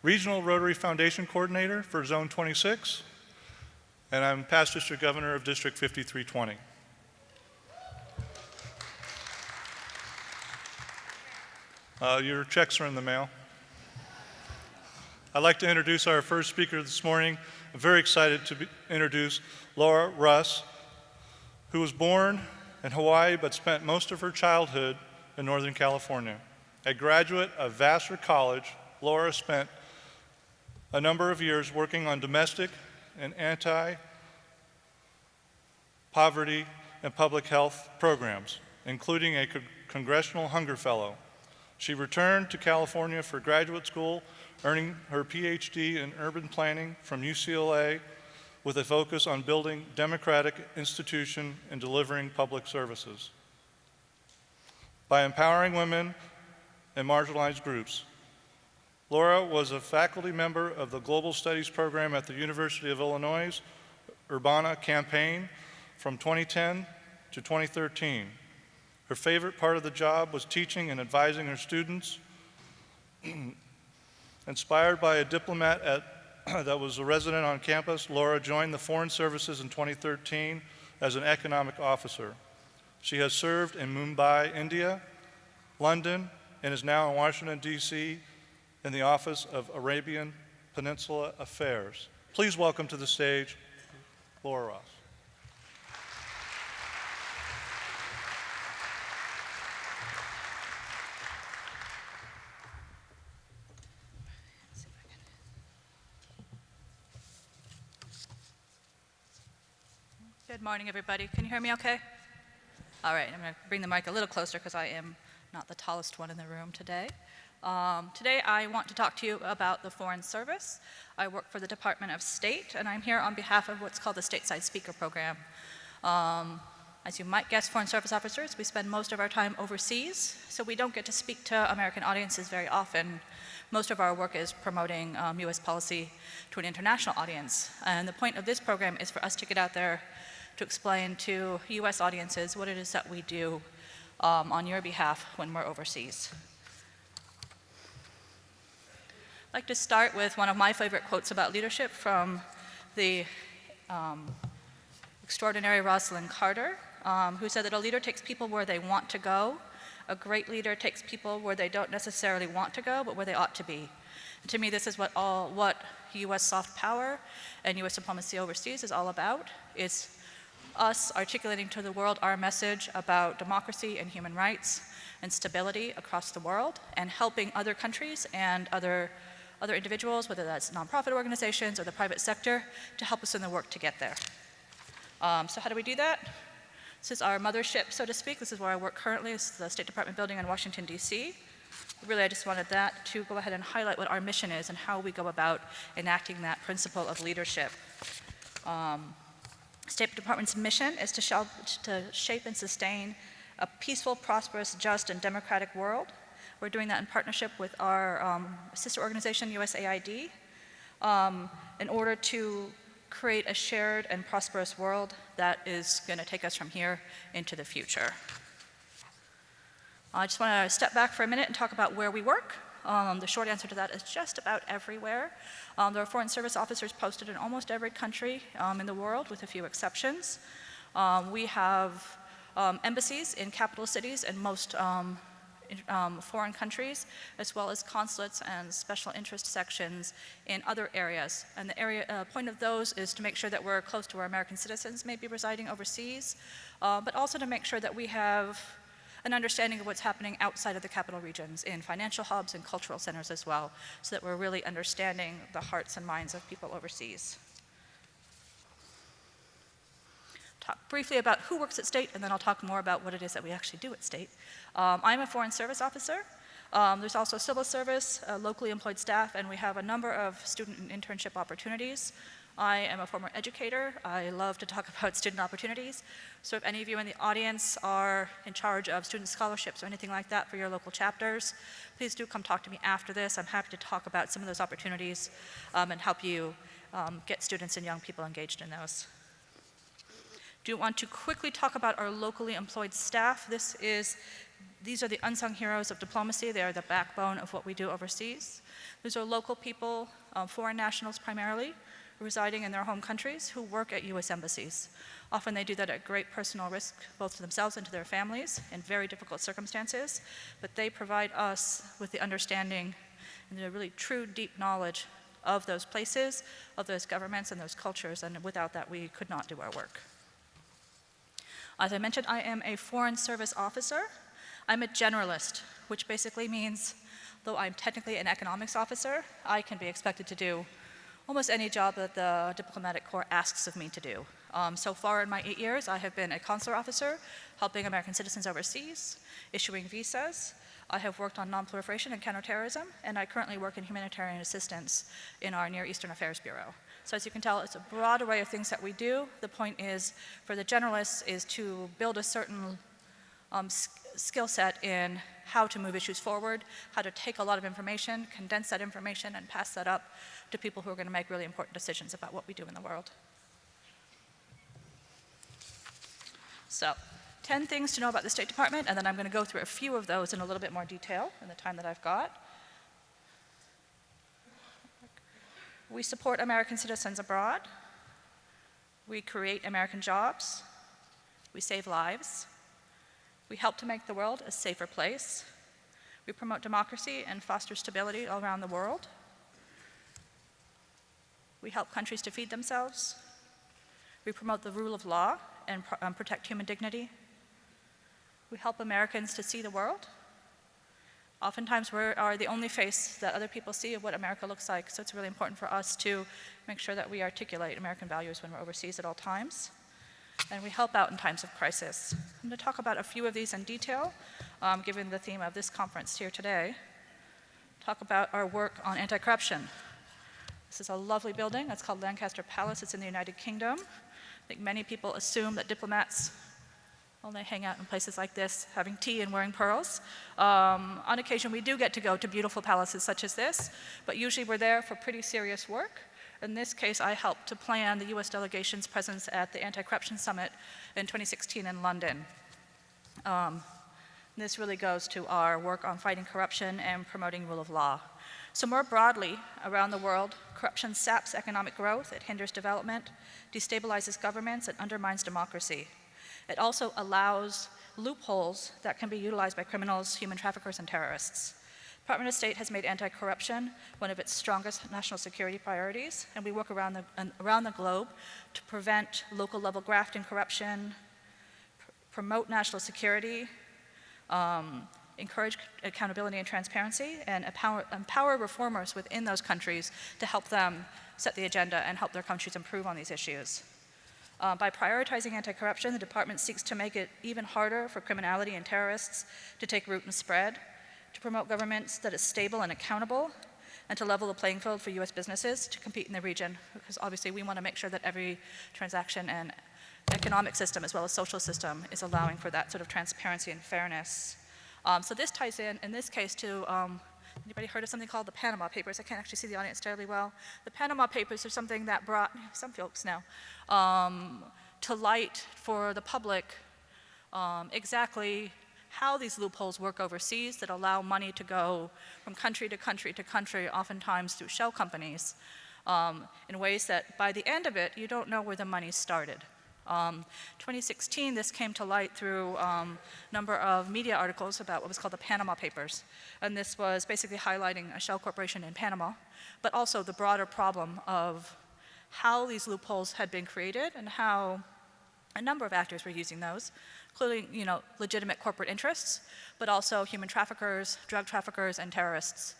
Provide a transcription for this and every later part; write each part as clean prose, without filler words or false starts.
Regional Rotary Foundation Coordinator for Zone 26, and I'm past District Governor of District 5320. Your checks are in the mail. I'd like to introduce our first speaker this morning. I'm very excited to introduce Laura Russ, who was born in Hawaii but spent most of her childhood in Northern California. A graduate of Vassar College, Laura spent a number of years working on domestic and anti-poverty and public health programs, including a Congressional Hunger Fellow. She returned to California for graduate school, earning her PhD in urban planning from UCLA with a focus on building democratic institutions and delivering public services. By empowering women and marginalized groups, Laura was a faculty member of the Global Studies program at the University of Illinois' Urbana campaign from 2010 to 2013. Her favorite part of the job was teaching and advising her students. Inspired by a diplomat that was a resident on campus, Laura joined the Foreign Services in 2013 as an economic officer. She has served in Mumbai, India, London, and is now in Washington, D.C. in the Office of Arabian Peninsula Affairs. Please welcome to the stage Laura Ross. Good morning, everybody. Can you hear me okay? All right, I'm going to bring the mic a little closer because I am not the tallest one in the room today. Today I want to talk to you about the Foreign Service. I work for the Department of State, and I'm here on behalf of what's called the Stateside Speaker Program. As you might guess, Foreign Service officers, we spend most of our time overseas, so we don't get to speak to American audiences very often. Most of our work is promoting U.S. policy to an international audience, and the point of this program is for us to get out there to explain to U.S. audiences what it is that we do on your behalf when we're overseas. I'd like to start with one of my favorite quotes about leadership from the extraordinary Rosalind Carter, who said that a leader takes people where they want to go. A great leader takes people where they don't necessarily want to go, but where they ought to be. And to me, this is what U.S. soft power and U.S. diplomacy overseas is all about. It's us articulating to the world our message about democracy and human rights and stability across the world, and helping other countries and other individuals, whether that's nonprofit organizations or the private sector, to help us in the work to get there. So how do we do that? This is our mothership, so to speak. This is where I work currently. This is the State Department building in Washington, D.C. Really, I just wanted that to go ahead and highlight what our mission is and how we go about enacting that principle of leadership. State Department's mission is to shape and sustain a peaceful, prosperous, just, and democratic world. We're doing that in partnership with our sister organization, USAID, in order to create a shared and prosperous world that is going to take us from here into the future. I just want to step back for a minute and talk about where we work. The short answer to that is just about everywhere. There are Foreign Service officers posted in almost every country in the world, with a few exceptions. We have embassies in capital cities in most foreign countries, as well as consulates and special interest sections in other areas. And the point of those is to make sure that we're close to where American citizens may be residing overseas, but also to make sure that we have an understanding of what's happening outside of the capital regions in financial hubs and cultural centers as well, so that we're really understanding the hearts and minds of people overseas. Talk briefly about who works at State, and then I'll talk more about what it is that we actually do at State. I'm a Foreign Service officer. There's also civil service, locally employed staff, and we have a number of student and internship opportunities. I am a former educator. I love to talk about student opportunities. So if any of you in the audience are in charge of student scholarships or anything like that for your local chapters, please do come talk to me after this. I'm happy to talk about some of those opportunities and help you get students and young people engaged in those. Do want to quickly talk about our locally employed staff. This is these are the unsung heroes of diplomacy. They are the backbone of what we do overseas. These are local people, foreign nationals primarily, residing in their home countries who work at U.S. embassies. Often they do that at great personal risk, both to themselves and to their families, in very difficult circumstances, but they provide us with the understanding and the really true, deep knowledge of those places, of those governments, and those cultures, and without that, we could not do our work. As I mentioned, I am a Foreign Service Officer. I'm a generalist, which basically means, though I'm technically an economics officer, I can be expected to do almost any job that the diplomatic corps asks of me to do. So far in my 8 years, I have been a consular officer, helping American citizens overseas, issuing visas. I have worked on nonproliferation and counterterrorism, and I currently work in humanitarian assistance in our Near Eastern Affairs Bureau. So as you can tell, it's a broad array of things that we do. The point is, for the generalists, is to build a certain skill set in how to move issues forward, how to take a lot of information, condense that information, and pass that up to people who are going to make really important decisions about what we do in the world. So, 10 things to know about the State Department, and then I'm going to go through a few of those in a little bit more detail in the time that I've got. We support American citizens abroad. We create American jobs. We save lives. We help to make the world a safer place. We promote democracy and foster stability all around the world. We help countries to feed themselves. We promote the rule of law and protect human dignity. We help Americans to see the world. Oftentimes we are the only face that other people see of what America looks like, so it's really important for us to make sure that we articulate American values when we're overseas at all times. And we help out in times of crisis. I'm going to talk about a few of these in detail, given the theme of this conference here today. Talk about our work on anti-corruption. This is a lovely building. It's called Lancaster Palace. It's in the United Kingdom. I think many people assume that diplomats only hang out in places like this, having tea and wearing pearls. On occasion, we do get to go to beautiful palaces such as this, but usually we're there for pretty serious work. In this case, I helped to plan the U.S. delegation's presence at the Anti-Corruption Summit in 2016 in London. This really goes to our work on fighting corruption and promoting rule of law. So more broadly, around the world, corruption saps economic growth, it hinders development, destabilizes governments, and undermines democracy. It also allows loopholes that can be utilized by criminals, human traffickers, and terrorists. The Department of State has made anti-corruption one of its strongest national security priorities, and we work around the globe to prevent local-level graft and corruption, promote national security, encourage accountability and transparency, and empower reformers within those countries to help them set the agenda and help their countries improve on these issues. By prioritizing anti-corruption, the department seeks to make it even harder for criminality and terrorists to take root and spread, to promote governments that is stable and accountable, and to level the playing field for U.S. businesses to compete in the region, because obviously we want to make sure that every transaction and economic system as well as social system is allowing for that sort of transparency and fairness. So this ties in this case, to anybody heard of something called the Panama Papers? I can't actually see the audience terribly well. The Panama Papers are something that brought some folks now to light for the public exactly how these loopholes work overseas that allow money to go from country to country to country, oftentimes through shell companies, in ways that by the end of it, you don't know where the money started. 2016, this came to light through a number of media articles about what was called the Panama Papers. And this was basically highlighting a shell corporation in Panama, but also the broader problem of how these loopholes had been created and how a number of actors were using those, including, legitimate corporate interests, but also human traffickers, drug traffickers, and terrorists.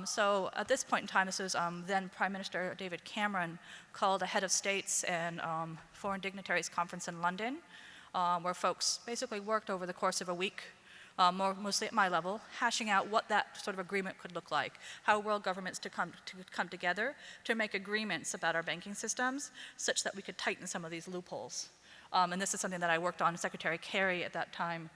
So at this point in time, this was then Prime Minister David Cameron called a head of states and foreign dignitaries conference in London, where folks basically worked over the course of a week, mostly at my level, hashing out what that sort of agreement could look like, how world governments to come together to make agreements about our banking systems such that we could tighten some of these loopholes. And this is something that I worked on. Secretary Kerry at that time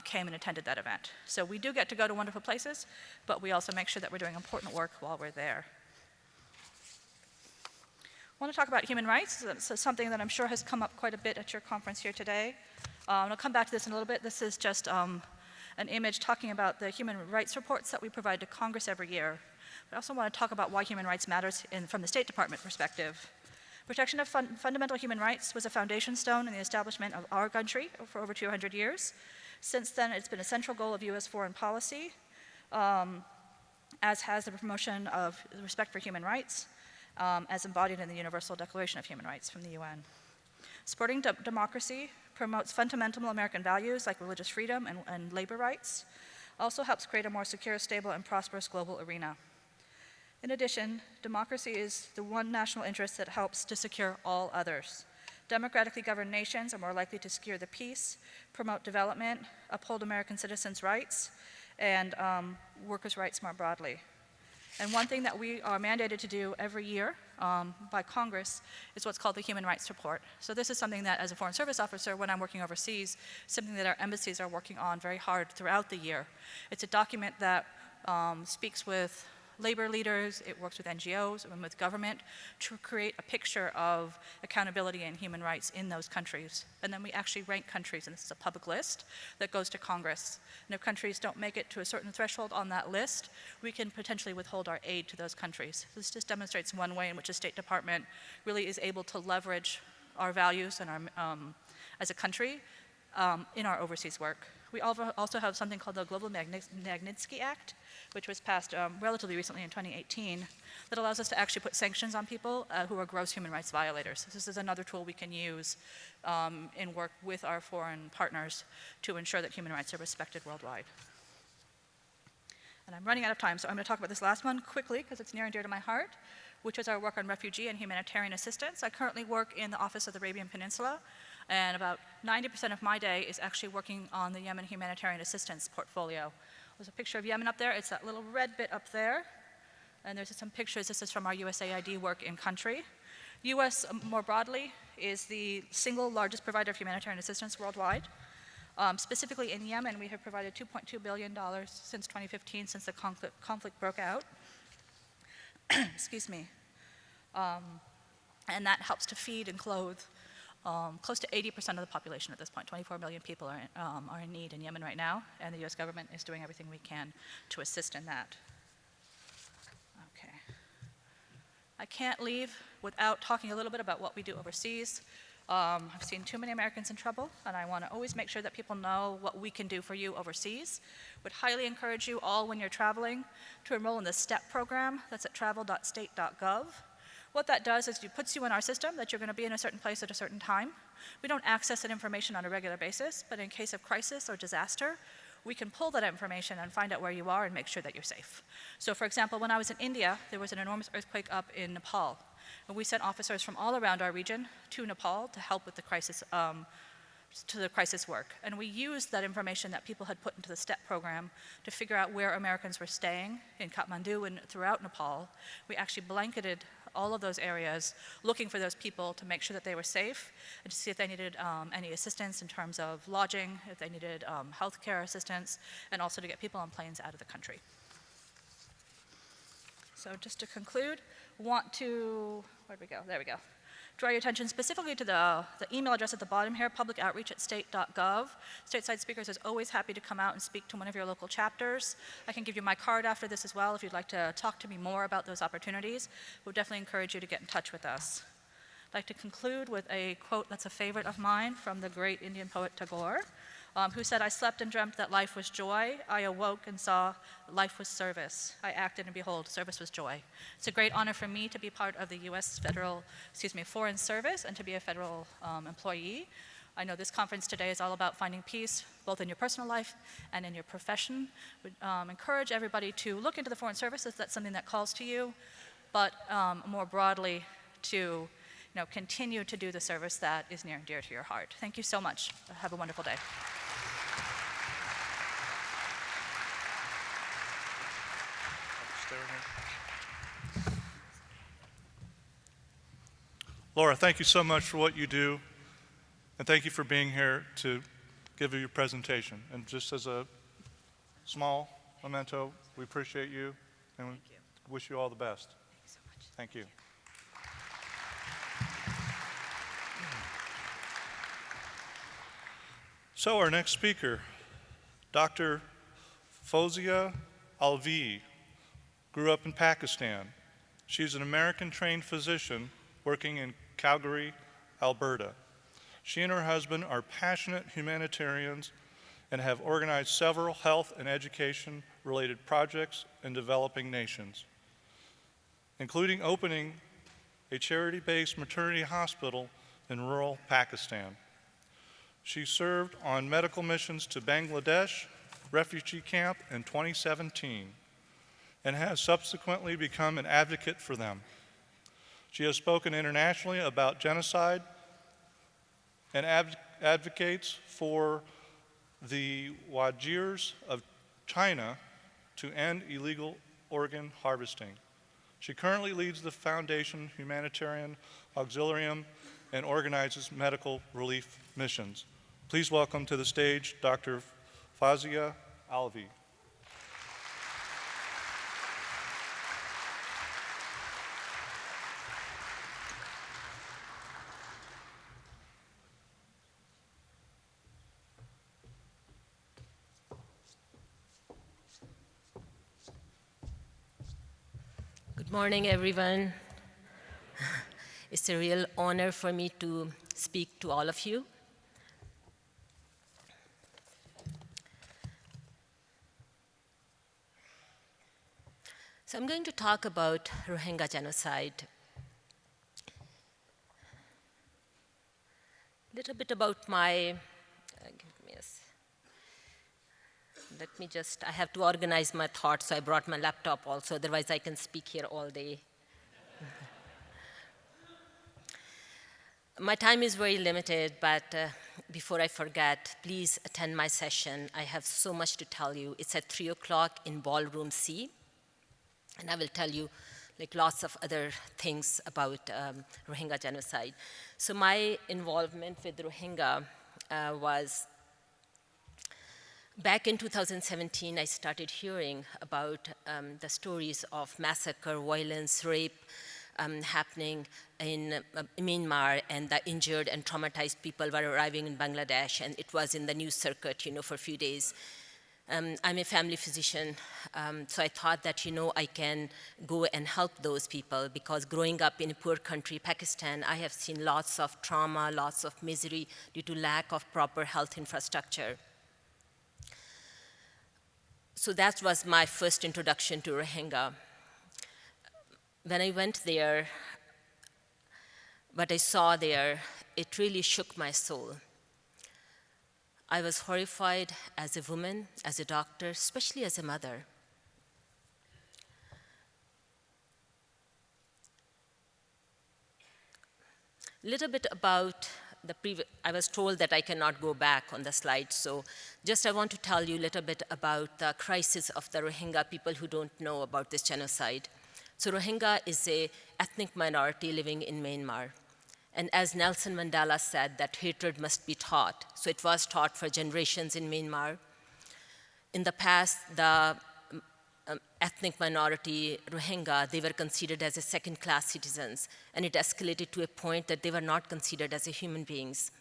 came and attended that event. So we do get to go to wonderful places, but we also make sure that we're doing important work while we're there. I want to talk about human rights. This is something that I'm sure has come up quite a bit at your conference here today. And I'll come back to this in a little bit. This is just an image talking about the human rights reports that we provide to Congress every year. I also want to talk about why human rights matters from the State Department perspective. Protection of fundamental human rights was a foundation stone in the establishment of our country for over 200 years. Since then, it's been a central goal of U.S. foreign policy, as has the promotion of respect for human rights, as embodied in the Universal Declaration of Human Rights from the UN. Supporting democracy promotes fundamental American values like religious freedom and labor rights, also helps create a more secure, stable, and prosperous global arena. In addition, democracy is the one national interest that helps to secure all others. Democratically governed nations are more likely to secure the peace, promote development, uphold American citizens' rights, and workers' rights more broadly. And one thing that we are mandated to do every year by Congress is what's called the Human Rights Report. So this is something that, as a Foreign Service officer, when I'm working overseas, something that our embassies are working on very hard throughout the year. It's a document that speaks with labor leaders, it works with NGOs and with government to create a picture of accountability and human rights in those countries. And then we actually rank countries, and this is a public list that goes to Congress. And if countries don't make it to a certain threshold on that list, we can potentially withhold our aid to those countries. This just demonstrates one way in which the State Department really is able to leverage our values and our, as a country in our overseas work. We also have something called the Global Magnitsky Act, which was passed relatively recently in 2018, that allows us to actually put sanctions on people who are gross human rights violators. This is another tool we can use in work with our foreign partners to ensure that human rights are respected worldwide. And I'm running out of time, so I'm going to talk about this last one quickly because it's near and dear to my heart, which is our work on refugee and humanitarian assistance. I currently work in the Office of the Arabian Peninsula, and about 90% of my day is actually working on the Yemen humanitarian assistance portfolio. There's a picture of Yemen up there. It's that little red bit up there. And there's some pictures. This is from our USAID work in country. US, more broadly, is the single largest provider of humanitarian assistance worldwide. Specifically in Yemen, we have provided $2.2 billion since 2015, since the conflict broke out. Excuse me. And that helps to feed and clothe close to 80% of the population at this point. 24 million people are in need in Yemen right now, and the US government is doing everything we can to assist in that. Okay. I can't leave without talking a little bit about what we do overseas. I've seen too many Americans in trouble, and I want to always make sure that people know what we can do for you overseas. Would highly encourage you all, when you're traveling, to enroll in the STEP program. That's at travel.state.gov. What that does is it puts you in our system that you're going to be in a certain place at a certain time. We don't access that information on a regular basis, but in case of crisis or disaster, we can pull that information and find out where you are and make sure that you're safe. So for example, when I was in India, there was an enormous earthquake up in Nepal. And we sent officers from all around our region to Nepal to help with the crisis work. And we used that information that people had put into the STEP program to figure out where Americans were staying in Kathmandu and throughout Nepal. We actually blanketed all of those areas, looking for those people to make sure that they were safe and to see if they needed any assistance in terms of lodging, if they needed health care assistance, and also to get people on planes out of the country. So just to conclude, want to, where'd we go? There we go. Draw your attention specifically to the email address at the bottom here, publicoutreach@state.gov. Stateside Speakers is always happy to come out and speak to one of your local chapters. I can give you my card after this as well if you'd like to talk to me more about those opportunities. We'll definitely encourage you to get in touch with us. I'd like to conclude with a quote that's a favorite of mine from the great Indian poet Tagore, who said, "I slept and dreamt that life was joy. I awoke and saw life was service. I acted and behold, service was joy." It's a great honor for me to be part of the U.S. Foreign Service and to be a federal employee. I know this conference today is all about finding peace, both in your personal life and in your profession. Would encourage everybody to look into the Foreign Service if that's something that calls to you, but more broadly to continue to do the service that is near and dear to your heart. Thank you so much. Have a wonderful day. Laura, thank you so much for what you do, and thank you for being here to give your presentation. And just as a small memento, we appreciate you, and we wish you all the best. Thank you so much. Thank you. So our next speaker, Dr. Fozia Alvi grew up in Pakistan. She's an American-trained physician working in Calgary, Alberta. She and her husband are passionate humanitarians and have organized several health and education-related projects in developing nations, including opening a charity-based maternity hospital in rural Pakistan. She served on medical missions to Bangladesh refugee camp in 2017 and has subsequently become an advocate for them. She has spoken internationally about genocide and advocates for the Wajirs of China to end illegal organ harvesting. She currently leads the Foundation Humanitarian Auxilium and organizes medical relief missions. Please welcome to the stage Dr. Fazia Alvi. Good morning, everyone. It's a real honor for me to speak to all of you. So I'm going to talk about Rohingya genocide. A little bit about my, I have to organize my thoughts, so I brought my laptop also, otherwise I can speak here all day. My time is very limited, but before I forget, please attend my session. I have so much to tell you. It's at 3 o'clock in Ballroom C, and I will tell you lots of other things about Rohingya genocide. So my involvement with Rohingya was back in 2017. I started hearing about the stories of massacre, violence, rape happening in Myanmar, and the injured and traumatized people were arriving in Bangladesh, and it was in the news circuit, for a few days. I'm a family physician, so I thought that, I can go and help those people, because growing up in a poor country, Pakistan, I have seen lots of trauma, lots of misery due to lack of proper health infrastructure. So that was my first introduction to Rohingya. When I went there, what I saw there, it really shook my soul. I was horrified as a woman, as a doctor, especially as a mother. A little bit about I was told that I cannot go back on the slide, so just I want to tell you a little bit about the crisis of the Rohingya people who don't know about this genocide. So Rohingya is an ethnic minority living in Myanmar. And as Nelson Mandela said, that hatred must be taught. So it was taught for generations in Myanmar. In the past, the ethnic minority Rohingya, they were considered as a second-class citizens, and it escalated to a point that they were not considered as a human beings.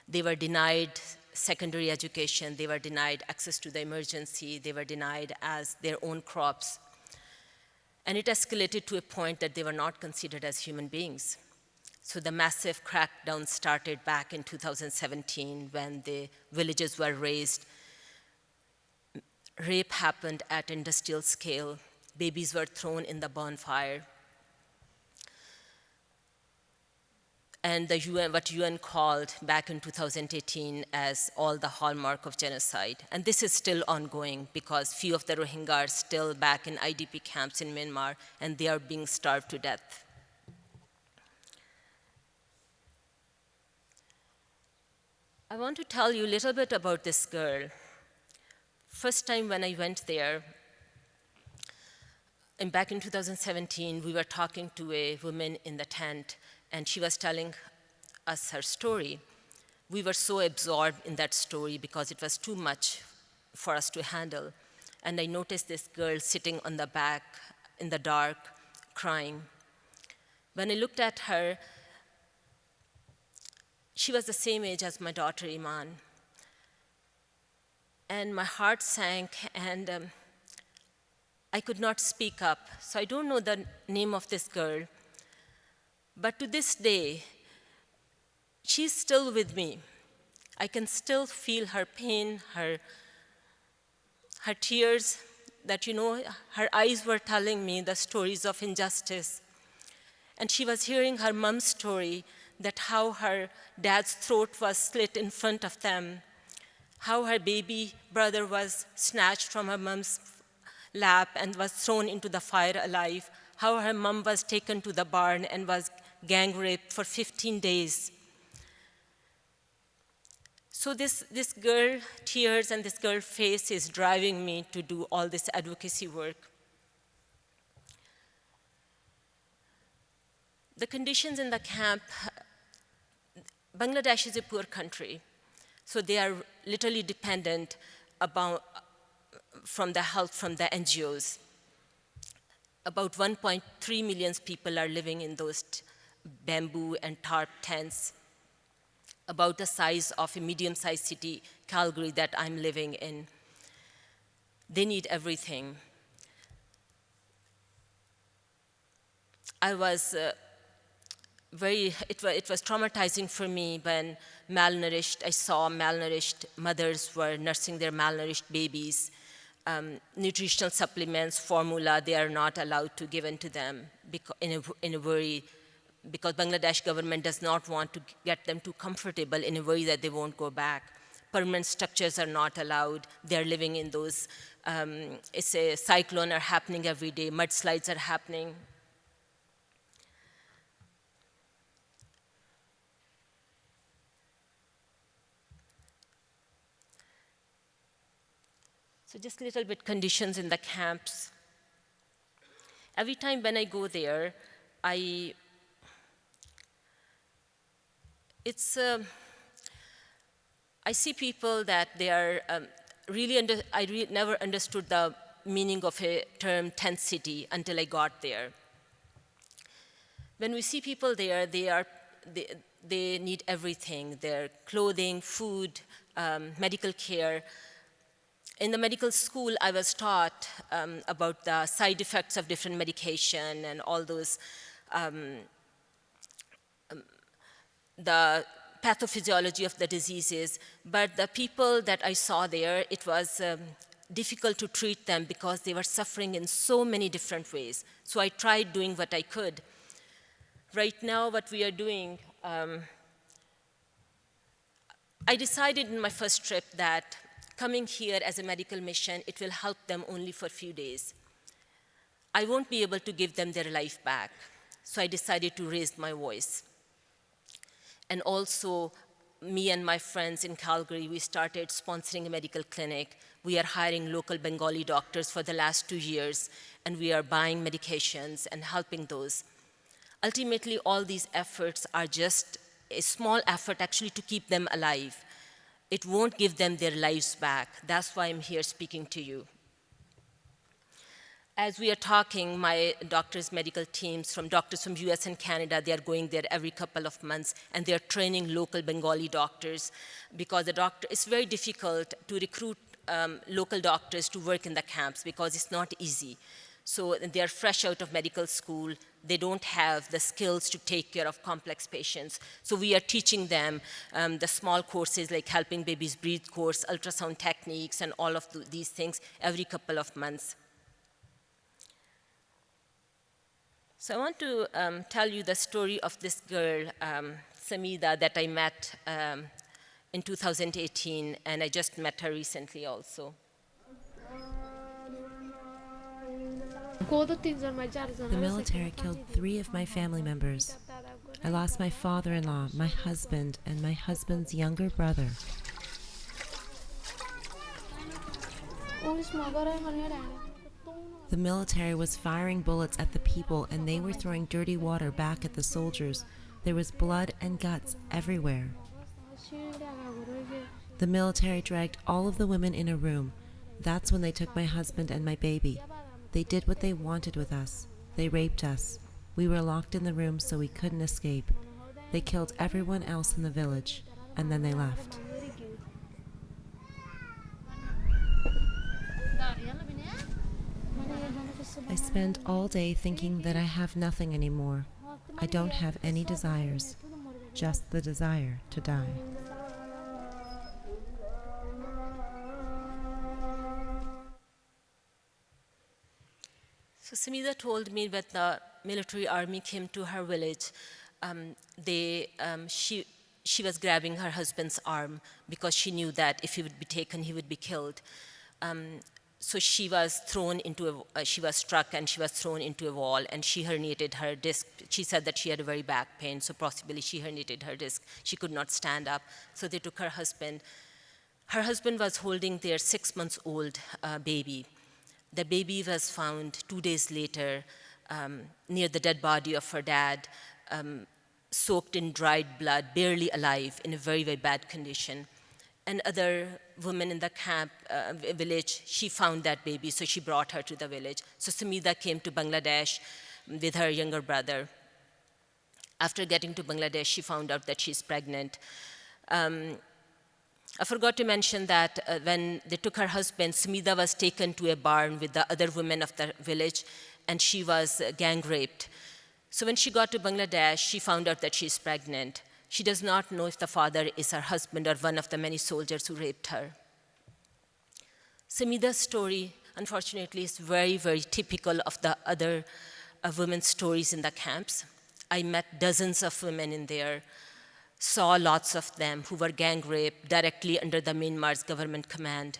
They were denied secondary education, they were denied access to the emergency, they were denied as their own crops. And it escalated to a point that they were not considered as human beings. So the massive crackdown started back in 2017 when the villages were razed. Rape happened at industrial scale. Babies were thrown in the bonfire. And the UN, what UN called back in 2018 as all the hallmark of genocide. And this is still ongoing because few of the Rohingya are still back in IDP camps in Myanmar, and they are being starved to death. I want to tell you a little bit about this girl. First time when I went there, and back in 2017, we were talking to a woman in the tent, and she was telling us her story. We were so absorbed in that story because it was too much for us to handle. And I noticed this girl sitting on the back in the dark, crying. When I looked at her, she was the same age as my daughter, Iman. and my heart sank, and I could not speak up. So I don't know the name of this girl, but to this day, she's still with me. I can still feel her pain, her tears, that, her eyes were telling me the stories of injustice. And she was hearing her mom's story, that how her dad's throat was slit in front of them, how her baby brother was snatched from her mom's lap and was thrown into the fire alive, how her mom was taken to the barn and was gang raped for 15 days. So this girl tears and this girl face is driving me to do all this advocacy work. The conditions in the camp, Bangladesh is a poor country, so they are literally dependent from the help from the NGOs. About 1.3 million people are living in those bamboo and tarp tents, about the size of a medium-sized city, Calgary, that I'm living in. They need everything. It was traumatizing for me when I saw malnourished mothers were nursing their malnourished babies. Nutritional supplements, formula, they are not allowed to give to them because Bangladesh government does not want to get them too comfortable in a way that they won't go back. Permanent structures are not allowed. They're living in those, it's a cyclone are happening every day, mudslides are happening. So just a little bit conditions in the camps. Every time when I go there, I see people that they are I never understood the meaning of a term tent city until I got there. When we see people there, they need everything, their clothing, food, medical care. In the medical school, I was taught about the side effects of different medication and all those, the pathophysiology of the diseases. But the people that I saw there, it was difficult to treat them because they were suffering in so many different ways. So I tried doing what I could. Right now, what we are doing, I decided in my first trip that coming here as a medical mission, it will help them only for a few days. I won't be able to give them their life back. So I decided to raise my voice. And also, me and my friends in Calgary, we started sponsoring a medical clinic. We are hiring local Bengali doctors for the last 2 years, and we are buying medications and helping those. Ultimately, all these efforts are just a small effort actually to keep them alive. It won't give them their lives back. That's why I'm here speaking to you. As we are talking, my doctors' medical teams, doctors from US and Canada, they are going there every couple of months, and they are training local Bengali doctors because it's very difficult to recruit local doctors to work in the camps because it's not easy. So they are fresh out of medical school. They don't have the skills to take care of complex patients. So we are teaching them the small courses like helping babies breathe course, ultrasound techniques, and all of these things every couple of months. So I want to tell you the story of this girl, Samida, that I met in 2018, and I just met her recently also. The military killed 3 of my family members. I lost my father-in-law, my husband, and my husband's younger brother. The military was firing bullets at the people, and they were throwing dirty water back at the soldiers. There was blood and guts everywhere. The military dragged all of the women in a room. That's when they took my husband and my baby. They did what they wanted with us. They raped us. We were locked in the room so we couldn't escape. They killed everyone else in the village, and then they left. I spend all day thinking that I have nothing anymore. I don't have any desires, just the desire to die. So Samida told me when the military army came to her village, she was grabbing her husband's arm because she knew that if he would be taken, he would be killed. So she was she was struck and she was thrown into a wall, and she herniated her disc. She said that she had a very back pain, so possibly she herniated her disc. She could not stand up, so they took her husband. Her husband was holding their 6-month-old baby. The baby was found 2 days later near the dead body of her dad, soaked in dried blood, barely alive, in a very, very bad condition. And other women in the camp village, she found that baby, so she brought her to the village. So Samida came to Bangladesh with her younger brother. After getting to Bangladesh, she found out that she's pregnant. I forgot to mention that when they took her husband, Sumida was taken to a barn with the other women of the village, and she was gang raped. So when she got to Bangladesh, she found out that she's pregnant. She does not know if the father is her husband or one of the many soldiers who raped her. Sumida's story, unfortunately, is very, very typical of the other women's stories in the camps. I met dozens of women in there, saw lots of them who were gang raped directly under the Myanmar's government command.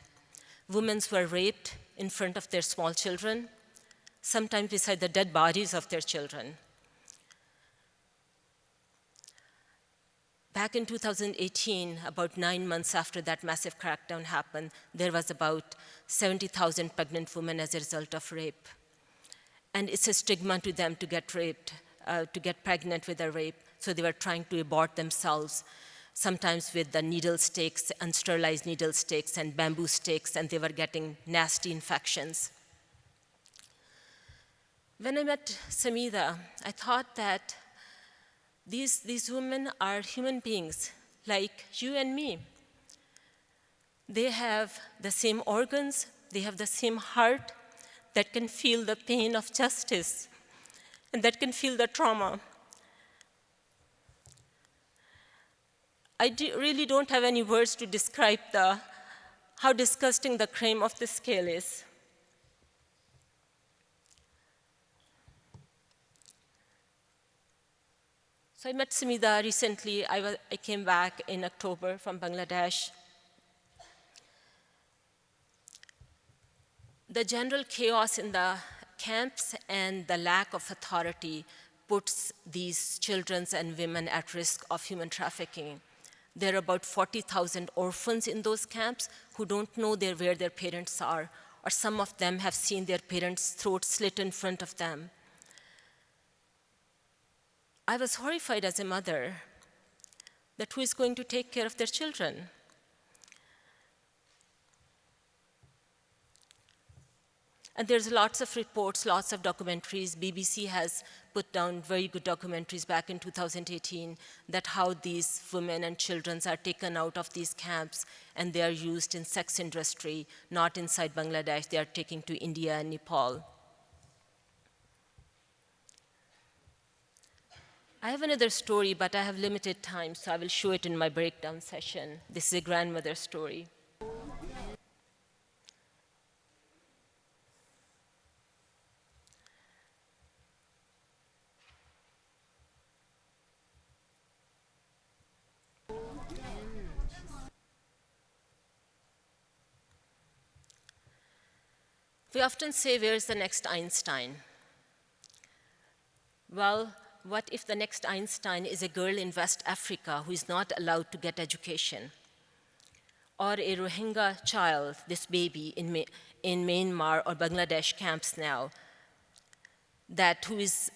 Women were raped in front of their small children, sometimes beside the dead bodies of their children. Back in 2018, about 9 months after that massive crackdown happened, there was about 70,000 pregnant women as a result of rape. And it's a stigma to them to get raped, to get pregnant with a rape. So they were trying to abort themselves, sometimes with the needle sticks, unsterilized needle sticks and bamboo sticks, and they were getting nasty infections. When I met Samida, I thought that these women are human beings like you and me. They have the same organs, they have the same heart that can feel the pain of justice and that can feel the trauma. I really don't have any words to describe how disgusting the crime of the scale is. So I met Samida recently. I came back in October from Bangladesh. The general chaos in the camps and the lack of authority puts these children and women at risk of human trafficking. There are about 40,000 orphans in those camps who don't know where their parents are, or some of them have seen their parents' throats slit in front of them. I was horrified as a mother that who is going to take care of their children? And there's lots of reports, lots of documentaries. BBC has put down very good documentaries back in 2018 that how these women and children are taken out of these camps and they are used in sex industry, not inside Bangladesh. They are taken to India and Nepal. I have another story, but I have limited time, so I will show it in my breakdown session. This is a grandmother story. We often say, where's the next Einstein? Well, what if the next Einstein is a girl in West Africa who is not allowed to get education? Or a Rohingya child, this baby in Myanmar or Bangladesh camps now, who is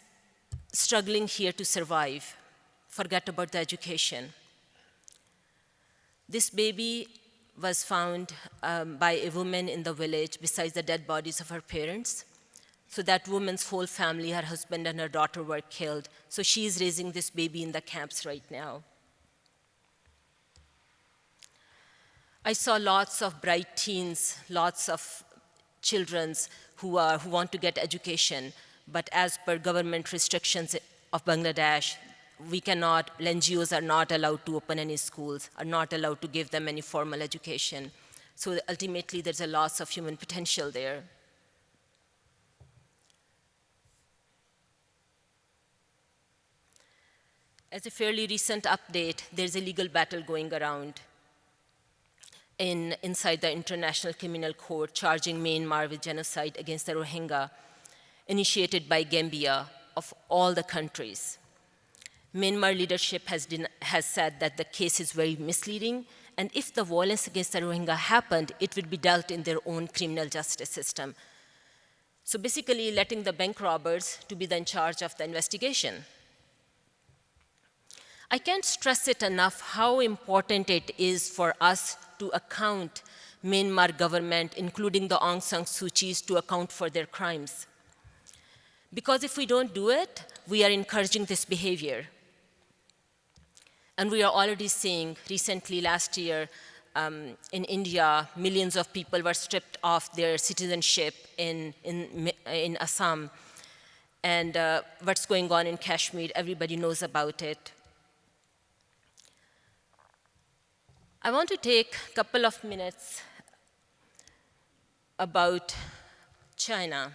struggling here to survive, forget about the education. This baby was found by a woman in the village besides the dead bodies of her parents. So that woman's whole family, her husband and her daughter, were killed. So she is raising this baby in the camps right now. I saw lots of bright teens, lots of children who want to get education, but as per government restrictions of Bangladesh, NGOs are not allowed to open any schools, are not allowed to give them any formal education. So ultimately, there's a loss of human potential there. As a fairly recent update, there's a legal battle going around inside the International Criminal Court charging Myanmar with genocide against the Rohingya, initiated by Gambia of all the countries. Myanmar leadership has said that the case is very misleading, and if the violence against the Rohingya happened, it would be dealt in their own criminal justice system. So basically letting the bank robbers to be in charge of the investigation. I can't stress it enough how important it is for us to account Myanmar government, including the Aung San Suu Kyi's, to account for their crimes. Because if we don't do it, we are encouraging this behavior. And we are already seeing, recently last year, in India, millions of people were stripped of their citizenship in Assam. And what's going on in Kashmir, everybody knows about it. I want to take a couple of minutes about China.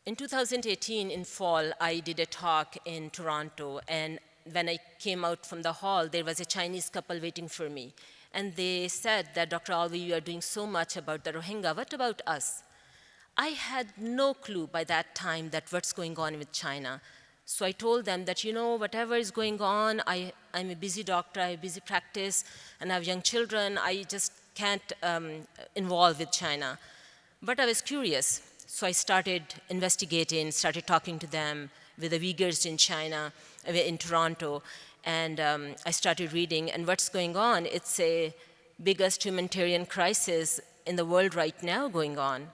In 2018, in fall, I did a talk in Toronto, and when I came out from the hall, there was a Chinese couple waiting for me. And they said that, Dr. Alvi, you are doing so much about the Rohingya, what about us? I had no clue by that time that what's going on with China. So I told them that, whatever is going on, I'm a busy doctor, I have a busy practice, and I have young children, I just can't involve with China. But I was curious, so I started investigating, started talking to them with the Uyghurs in China, in Toronto, and I started reading, and what's going on? It's a biggest humanitarian crisis in the world right now going on.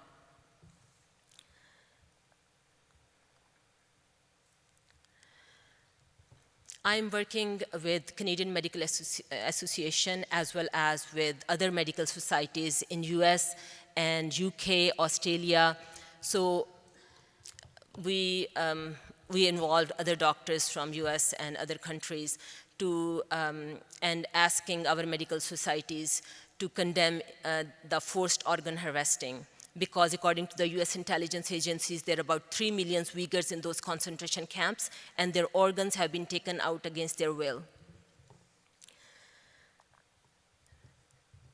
I'm working with Canadian Medical Association as well as with other medical societies in US and UK, Australia. So we involved other doctors from US and other countries to, and asking our medical societies to condemn the forced organ harvesting. Because according to the US intelligence agencies, there are about 3 million Uyghurs in those concentration camps, and their organs have been taken out against their will.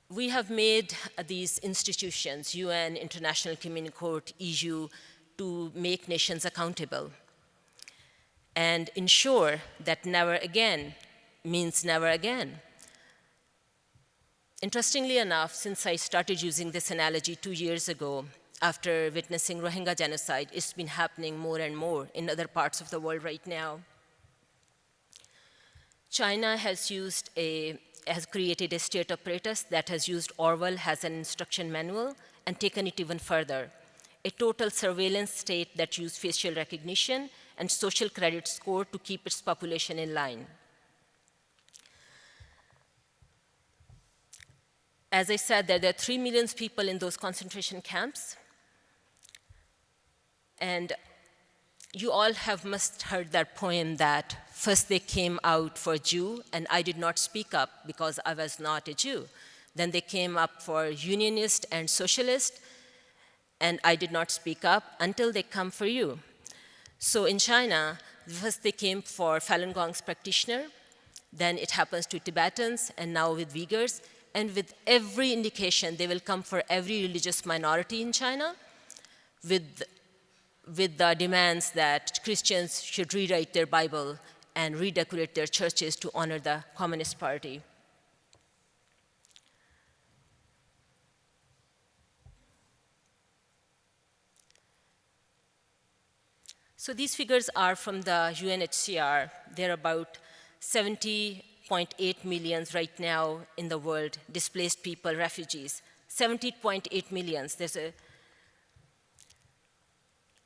We have made these institutions, UN, International Criminal Court, EU, to make nations accountable and ensure that never again means never again. Interestingly enough, since I started using this analogy 2 years ago, after witnessing Rohingya genocide, it's been happening more and more in other parts of the world right now. China has created a state apparatus that has used Orwell as an instruction manual and taken it even further. A total surveillance state that used facial recognition and social credit score to keep its population in line. As I said, there are 3 million people in those concentration camps. And you all must heard that poem that first they came out for Jew, and I did not speak up because I was not a Jew. Then they came up for unionist and socialist, and I did not speak up until they come for you. So in China, first they came for Falun Gong's practitioner, then it happens to Tibetans, and now with Uyghurs. And with every indication, they will come for every religious minority in China with the demands that Christians should rewrite their Bible and redecorate their churches to honor the Communist Party. So these figures are from the UNHCR. There are about 70.8 million right now in the world, displaced people, refugees. 70.8 million.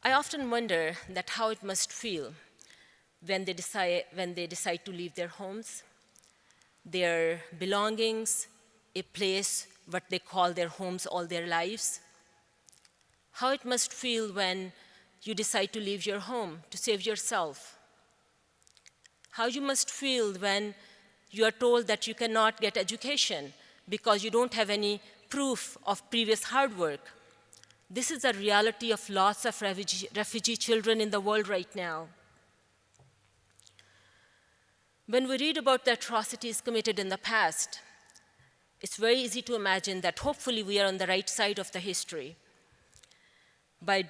I often wonder that how it must feel when they decide to leave their homes, their belongings, a place what they call their homes all their lives. how it must feel when you decide to leave your home to save yourself, how you must feel when you are told that you cannot get education because you don't have any proof of previous hard work. This is the reality of lots of refugee children in the world right now. When we read about the atrocities committed in the past, it's very easy to imagine that hopefully we are on the right side of the history by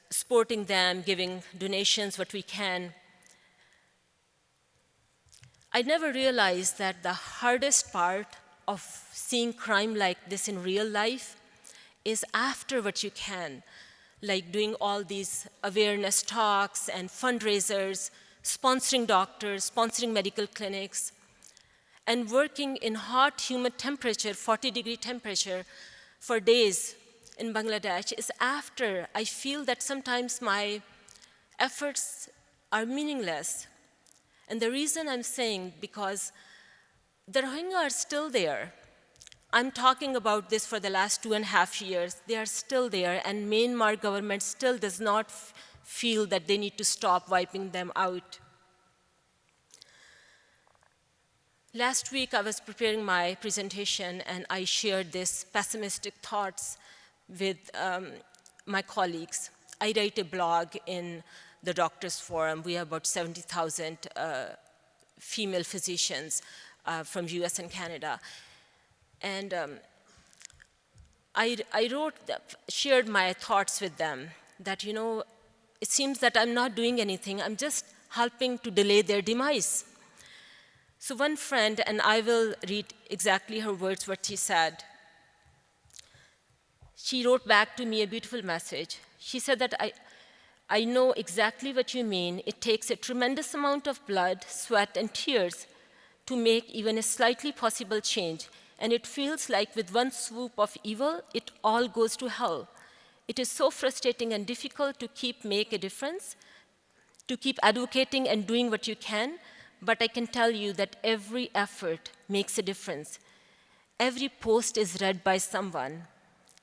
supporting them, giving donations what we can. I never realized that the hardest part of seeing crime like this in real life is after what you can, like doing all these awareness talks and fundraisers, sponsoring doctors, sponsoring medical clinics, and working in hot, humid temperature, 40-degree temperature, for days in Bangladesh is after I feel that sometimes my efforts are meaningless. And the reason I'm saying, because the Rohingya are still there. I'm talking about this for the last 2.5 years. They are still there, and Myanmar government still does not feel that they need to stop wiping them out. Last week, I was preparing my presentation, and I shared these pessimistic thoughts with my colleagues. I write a blog in the Doctors Forum. We have about 70,000 female physicians from US and Canada. And I shared my thoughts with them that, it seems that I'm not doing anything. I'm just helping to delay their demise. So one friend, and I will read exactly her words, what she said. She wrote back to me a beautiful message. She said that I know exactly what you mean. It takes a tremendous amount of blood, sweat, and tears to make even a slightly possible change. And it feels like with one swoop of evil, it all goes to hell. It is so frustrating and difficult to make a difference, to keep advocating and doing what you can, but I can tell you that every effort makes a difference. Every post is read by someone.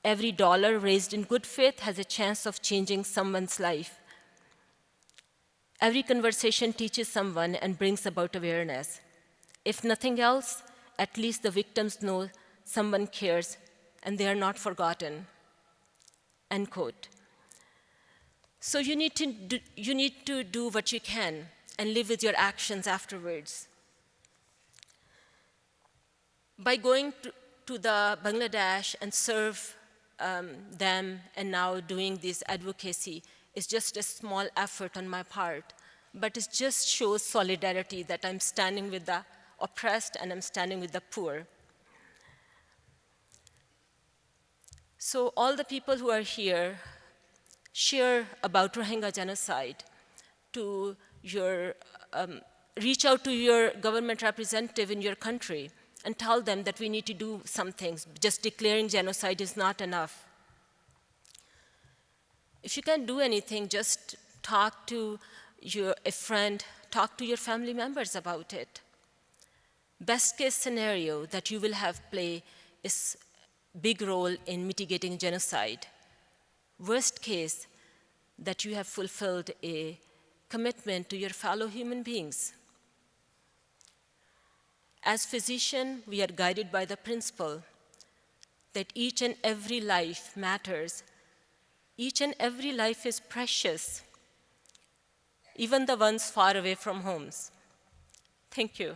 Every dollar raised in good faith has a chance of changing someone's life. Every conversation teaches someone and brings about awareness. If nothing else, at least the victims know someone cares and they are not forgotten. End quote. So you need to do what you can and live with your actions afterwards. By going to the Bangladesh and serve them and now doing this advocacy is just a small effort on my part, but it just shows solidarity that I'm standing with the oppressed and I'm standing with the poor. So all the people who are here share about Rohingya genocide to reach out to your government representative in your country and tell them that we need to do some things. Just declaring genocide is not enough. If you can't do anything, just talk to a friend, talk to your family members about it. Best case scenario that you will have play is big role in mitigating genocide. Worst case, that you have fulfilled a commitment to your fellow human beings. As physicians, we are guided by the principle that each and every life matters. Each and every life is precious, even the ones far away from homes. Thank you.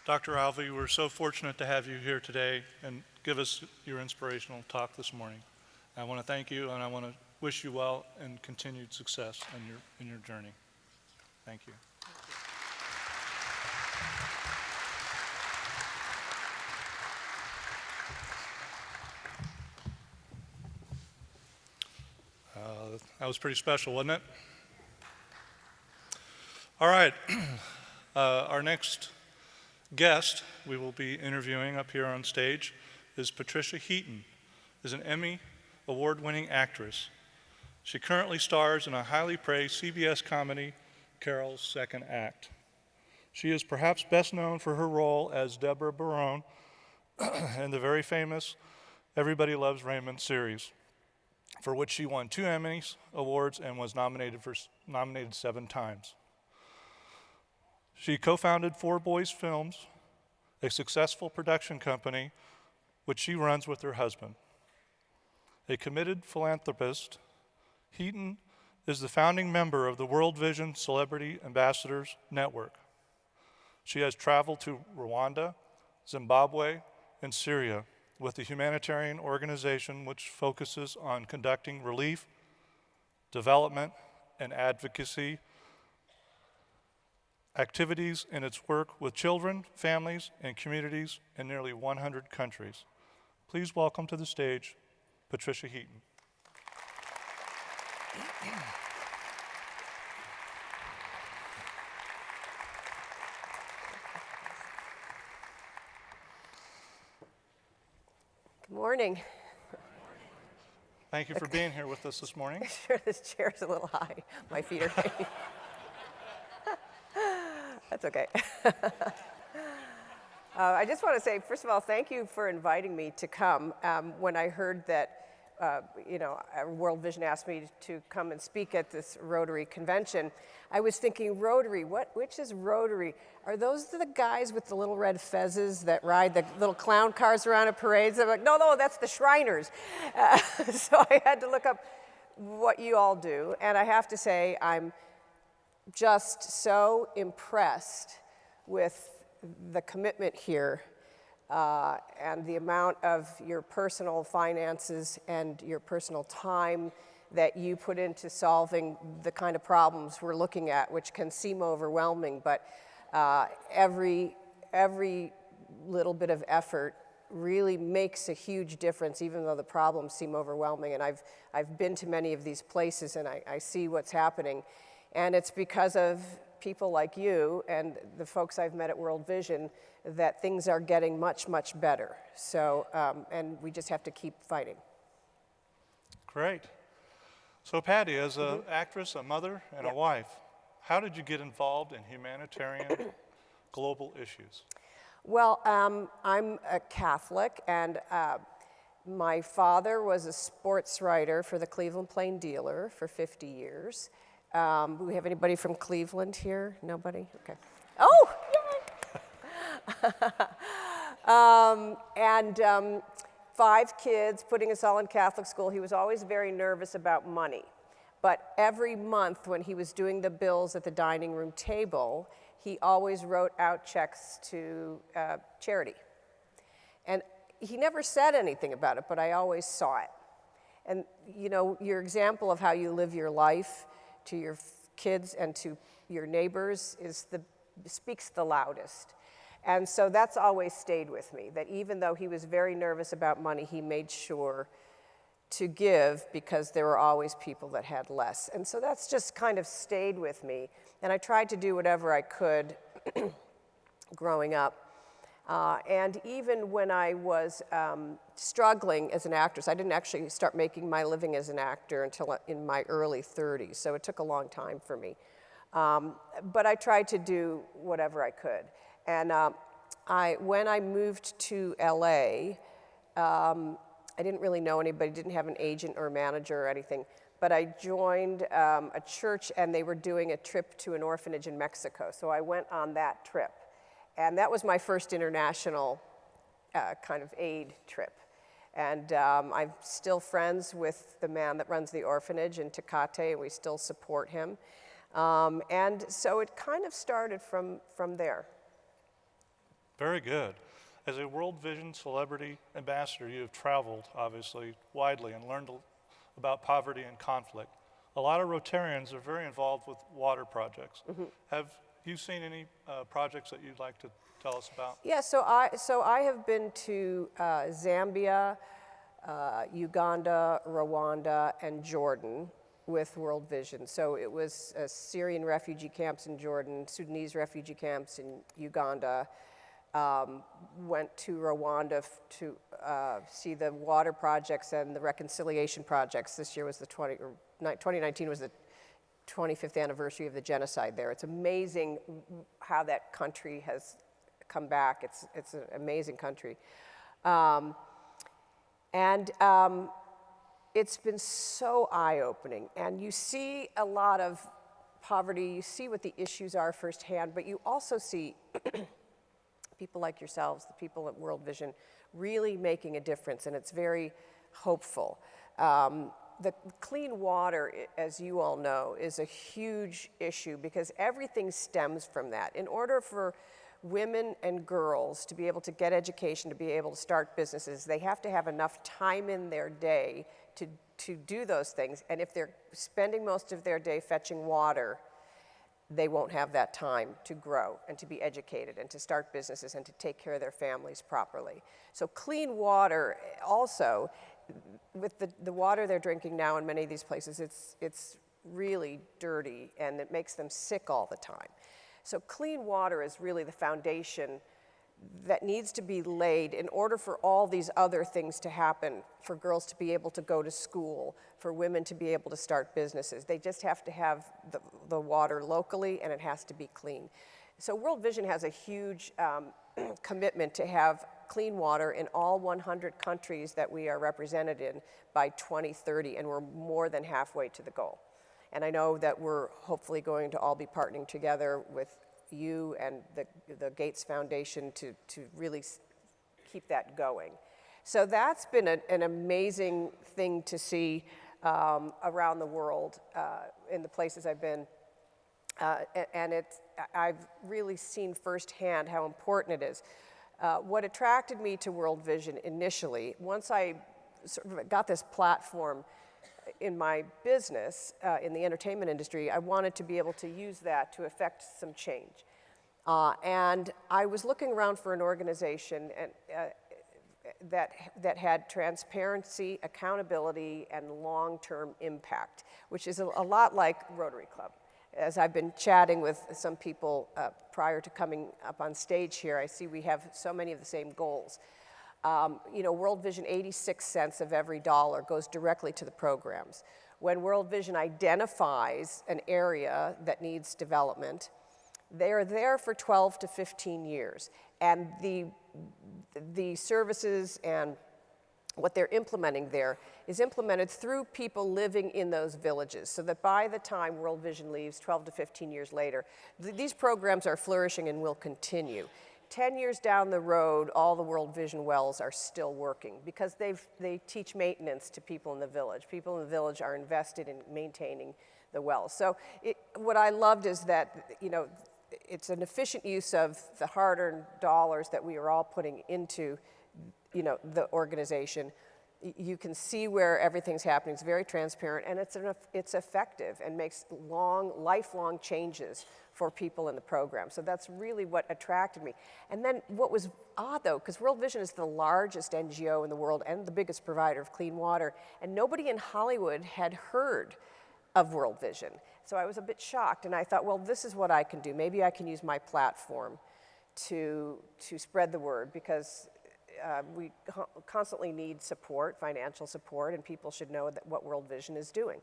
Dr. Alvey, we're so fortunate to have you here today and give us your inspirational talk this morning. I want to thank you, and I want to wish you well and continued success in your journey. Thank you. That was pretty special, wasn't it? All right. Our next Guest we will be interviewing up here on stage is Patricia Heaton, is an Emmy award-winning actress. She currently stars in a highly praised CBS comedy, Carol's Second Act. She is perhaps best known for her role as Deborah Barone in the very famous Everybody Loves Raymond series, for which she won 2 Emmy awards and was nominated 7 times. She co-founded Four Boys Films, a successful production company which she runs with her husband. A committed philanthropist, Heaton is the founding member of the World Vision Celebrity Ambassadors Network. She has traveled to Rwanda, Zimbabwe, and Syria with a humanitarian organization which focuses on conducting relief, development, and advocacy activities in its work with children, families, and communities in nearly 100 countries. Please welcome to the stage Patricia Heaton. Good morning. Thank you for being here with us this morning. Sure, this chair's a little high. My feet are hanging. That's okay. I just want to say, first of all, thank you for inviting me to come. When I heard that, World Vision asked me to come and speak at this Rotary convention, I was thinking, Rotary, which is Rotary? Are those the guys with the little red fezzes that ride the little clown cars around at parades? I'm like, no, that's the Shriners. So I had to look up what you all do, and I have to say, I'm just so impressed with the commitment here and the amount of your personal finances and your personal time that you put into solving the kind of problems we're looking at, which can seem overwhelming, but every little bit of effort really makes a huge difference, even though the problems seem overwhelming. And I've been to many of these places, and I see what's happening. And it's because of people like you and the folks I've met at World Vision that things are getting much, much better. So, and we just have to keep fighting. Great. So Patty, as an actress, a mother, and a wife, how did you get involved in humanitarian global issues? Well, I'm a Catholic, and my father was a sports writer for the Cleveland Plain Dealer for 50 years. Do we have anybody from Cleveland here? Nobody? Okay. Oh! Yay! 5 kids, putting us all in Catholic school. He was always very nervous about money. But every month when he was doing the bills at the dining room table, he always wrote out checks to charity. And he never said anything about it, but I always saw it. And you know, your example of how you live your life to your kids and to your neighbors speaks the loudest. And so that's always stayed with me, that even though he was very nervous about money, he made sure to give because there were always people that had less. And so that's just kind of stayed with me. And I tried to do whatever I could growing up. And even when I was struggling as an actress, I didn't actually start making my living as an actor until in my early 30s, so it took a long time for me. But I tried to do whatever I could. And when I moved to LA, I didn't really know anybody, didn't have an agent or a manager or anything, but I joined a church, and they were doing a trip to an orphanage in Mexico, so I went on that trip. And that was my first international kind of aid trip. And I'm still friends with the man that runs the orphanage in Tecate, and we still support him. And so it kind of started from there. Very good. As a World Vision Celebrity Ambassador, you have traveled, obviously, widely and learned about poverty and conflict. A lot of Rotarians are very involved with water projects. Mm-hmm. Have you seen any projects that you'd like to tell us about? Yeah, so I have been to Zambia, Uganda, Rwanda, and Jordan with World Vision. So it was Syrian refugee camps in Jordan, Sudanese refugee camps in Uganda, went to Rwanda to see the water projects and the reconciliation projects. This year was 2019 was the 25th anniversary of the genocide there. It's amazing how that country has come back. It's an amazing country. It's been so eye-opening. And you see a lot of poverty, you see what the issues are firsthand, but you also see people like yourselves, the people at World Vision, really making a difference, and it's very hopeful. The clean water, as you all know, is a huge issue because everything stems from that. In order for women and girls to be able to get education, to be able to start businesses, they have to have enough time in their day to do those things. And if they're spending most of their day fetching water, they won't have that time to grow and to be educated and to start businesses and to take care of their families properly. So clean water also, with the water they're drinking now in many of these places, it's really dirty and it makes them sick all the time. So clean water is really the foundation that needs to be laid in order for all these other things to happen, for girls to be able to go to school, for women to be able to start businesses. They just have to have the water locally, and it has to be clean. So World Vision has a huge commitment to have clean water in all 100 countries that we are represented in by 2030, and we're more than halfway to the goal. And I know that we're hopefully going to all be partnering together with you and the Gates Foundation to really keep that going. So that's been an amazing thing to see around the world in the places I've been. And I've really seen firsthand how important it is. What attracted me to World Vision initially, once I sort of got this platform in my business, in the entertainment industry, I wanted to be able to use that to affect some change. And I was looking around for an organization that had transparency, accountability, and long-term impact, which is a lot like Rotary Club. As I've been chatting with some people prior to coming up on stage here, I see we have so many of the same goals. You know, World Vision, 86 cents of every dollar goes directly to the programs. When World Vision identifies an area that needs development, they are there for 12 to 15 years. And the services and what they're implementing there is implemented through people living in those villages, so that by the time World Vision leaves 12 to 15 years later, these programs are flourishing and will continue. 10 years down the road, all the World Vision wells are still working because they teach maintenance to people in the village. People in the village are invested in maintaining the wells. So what I loved is that, you know, it's an efficient use of the hard-earned dollars that we are all putting into, you know, the organization. You can see where everything's happening. It's very transparent, and it's effective and makes lifelong changes for people in the program. So that's really what attracted me. And then what was odd, though, because World Vision is the largest NGO in the world and the biggest provider of clean water, and nobody in Hollywood had heard of World Vision. So I was a bit shocked, and I thought, well, this is what I can do. Maybe I can use my platform to spread the word, because we constantly need support, financial support, and people should know what World Vision is doing.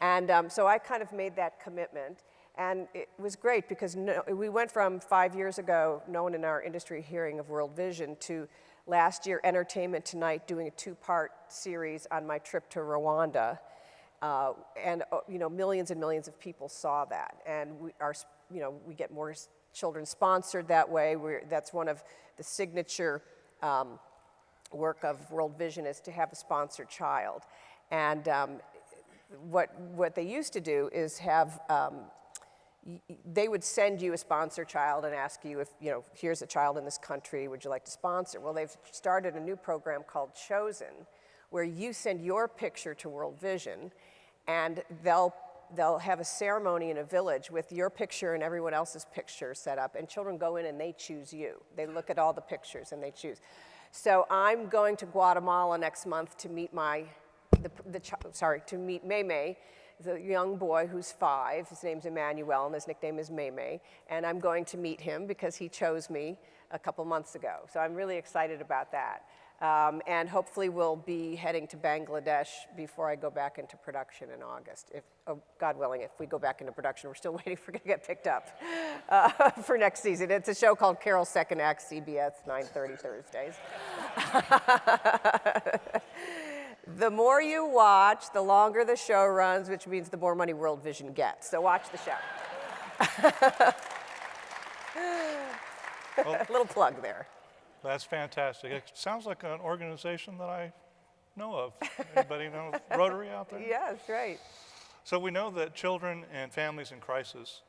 And so I kind of made that commitment, and it was great because we went from 5 years ago, no one in our industry hearing of World Vision, to last year, Entertainment Tonight, doing a 2-part series on my trip to Rwanda. And you know, millions and millions of people saw that, and we get more children sponsored that way. That's one of the signature work of World Vision, is to have a sponsored child. And what they used to do is have, they would send you a sponsored child and ask you if, you know, here's a child in this country, would you like to sponsor? Well, they've started a new program called Chosen, where you send your picture to World Vision, and they'll have a ceremony in a village with your picture and everyone else's picture set up, and children go in and they choose you. They look at all the pictures and they choose. So I'm going to Guatemala next month to meet to meet Mei, the young boy who's 5. His name's Emmanuel, and his nickname is Mei. And I'm going to meet him because he chose me a couple months ago. So I'm really excited about that. And hopefully we'll be heading to Bangladesh before I go back into production in August. If, oh, God willing, if we go back into production, we're still waiting for it to get picked up for next season. It's a show called Carol's Second Act, CBS, 9:30 Thursdays. The more you watch, the longer the show runs, which means the more money World Vision gets. So watch the show. Well, Little plug there. that's fantastic. It sounds like an organization that I know of. Anybody know Rotary out there? Yes, right. So we know that children and families in crisis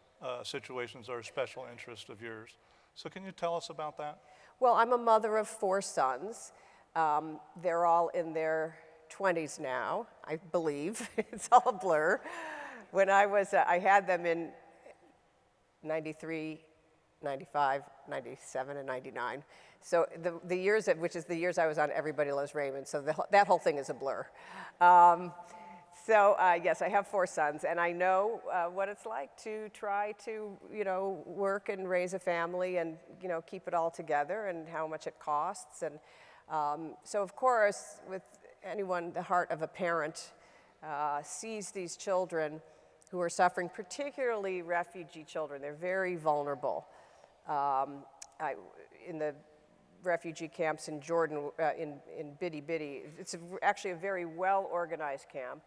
situations are a special interest of yours. So can you tell us about that? Well, I'm a mother of 4 sons. They're all in their 20s now, I believe. It's all a blur. When I had them in 93, 95, 97, and 99. So the years, which is the years I was on Everybody Loves Raymond, so that whole thing is a blur. Yes, I have 4 sons, and I know what it's like to try to, work and raise a family and, keep it all together and how much it costs. And so, of course, with anyone, the heart of a parent sees these children who are suffering, particularly refugee children. They're very vulnerable. In the refugee camps in Jordan, in Bidi Bidi, it's actually a very well-organized camp.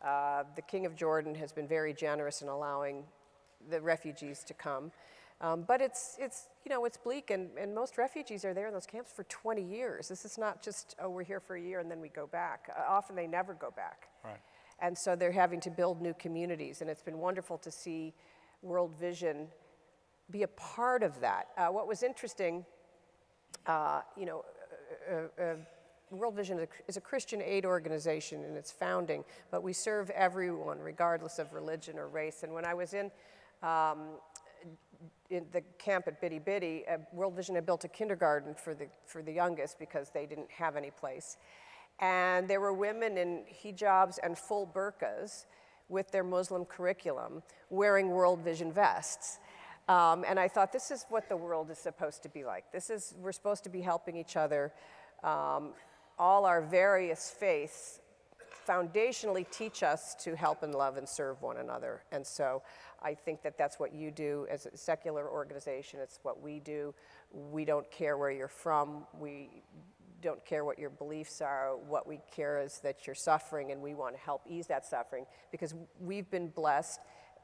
The King of Jordan has been very generous in allowing the refugees to come. But it's bleak, and most refugees are there in those camps for 20 years. This is not just, oh, we're here for a year and then we go back. Often they never go back. Right. And so they're having to build new communities, and it's been wonderful to see World Vision be a part of that. What was interesting, World Vision is a Christian aid organization in its founding, but we serve everyone, regardless of religion or race. And when I was in the camp at Bidi Bidi, World Vision had built a kindergarten for the youngest because they didn't have any place. And there were women in hijabs and full burqas with their Muslim curriculum wearing World Vision vests. And I thought, this is what the world is supposed to be like. We're supposed to be helping each other. All our various faiths foundationally teach us to help and love and serve one another. And so I think that that's what you do as a secular organization. It's what we do. We don't care where you're from. We don't care what your beliefs are. What we care is that you're suffering, and we want to help ease that suffering, because we've been blessed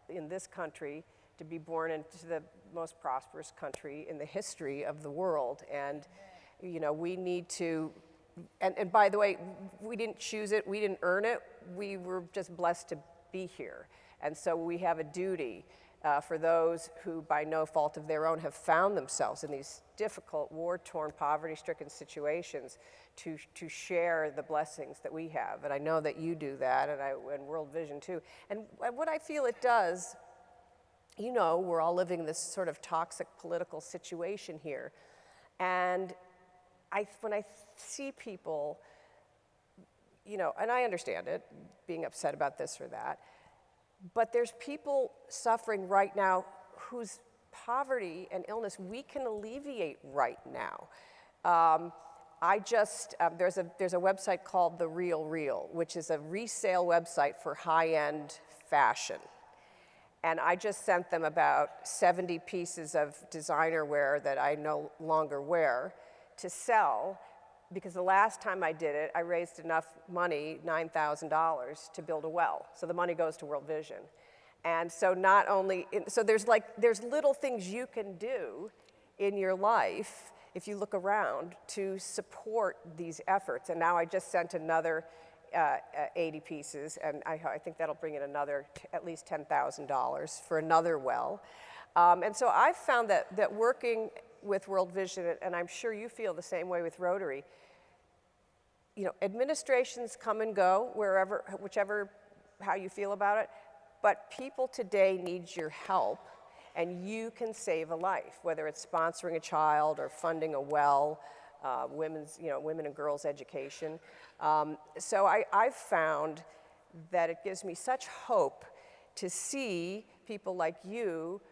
in this country to be born into the most prosperous country in the history of the world. And we need to, and by the way, we didn't choose it, we didn't earn it, we were just blessed to be here. And so we have a duty for those who, by no fault of their own, have found themselves in these difficult, war-torn, poverty-stricken situations to share the blessings that we have. And I know that you do that, and World Vision too. And what I feel it does, we're all living in this sort of toxic political situation here. And when I see people, and I understand it, being upset about this or that, but there's people suffering right now whose poverty and illness we can alleviate right now. There's a website called The Real Real, which is a resale website for high-end fashion. And I just sent them about 70 pieces of designer wear that I no longer wear to sell, because the last time I did it, I raised enough money, $9,000, to build a well. So the money goes to World Vision. And so there's little things you can do in your life, if you look around, to support these efforts. And now I just sent another 80 pieces, and I think that'll bring in another at least $10,000 for another well. And so I've found that working with World Vision, and I'm sure you feel the same way with Rotary, administrations come and go, how you feel about it, but people today need your help, and you can save a life, whether it's sponsoring a child or funding a well, women and girls' education. So I've found that it gives me such hope to see people like you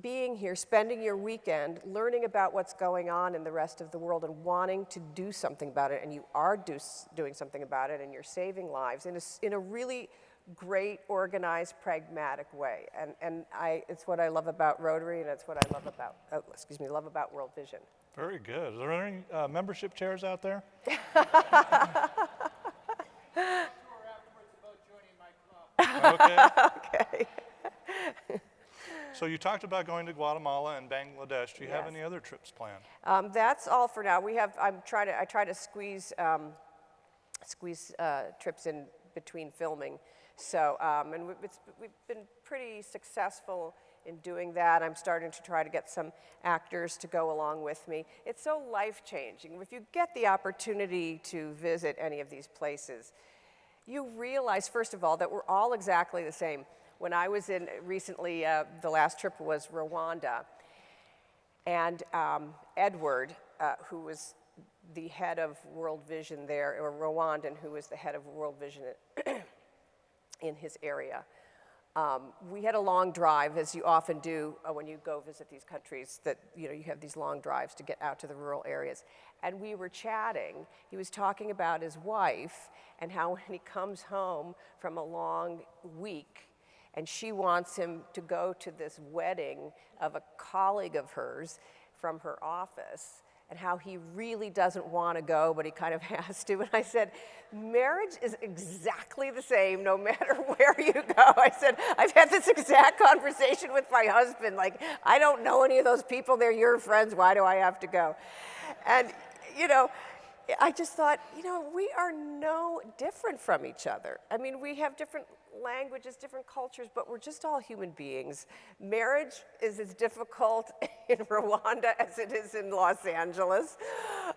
being here, spending your weekend, learning about what's going on in the rest of the world and wanting to do something about it, and you are doing something about it, and you're saving lives in a really great, organized, pragmatic way. And it's what I love about Rotary, and it's what I love about, love about World Vision. Very good. Are there any membership chairs out there? Okay. Okay. So you talked about going to Guatemala and Bangladesh. Do you have Yes. any other trips planned? That's all for now. I try to squeeze trips in between filming. So, and we've been pretty successful in doing that. I'm starting to try to get some actors to go along with me. It's so life-changing. If you get the opportunity to visit any of these places, you realize, first of all, that we're all exactly the same. When I was in recently, the last trip was Rwanda, and Edward, who was the head of World Vision there, or Rwandan, who was the head of World Vision in his area. We had a long drive, as you often do when you go visit these countries, that you have these long drives to get out to the rural areas. And we were chatting. He was talking about his wife and how when he comes home from a long week, and she wants him to go to this wedding of a colleague of hers from her office, and how he really doesn't want to go, but he kind of has to. And I said, marriage is exactly the same no matter where you go. I said, I've had this exact conversation with my husband. Like, I don't know any of those people. They're your friends. Why do I have to go? And, I just thought, we are no different from each other. I mean, we have different languages, different cultures, but we're just all human beings. Marriage is as difficult in Rwanda as it is in Los Angeles.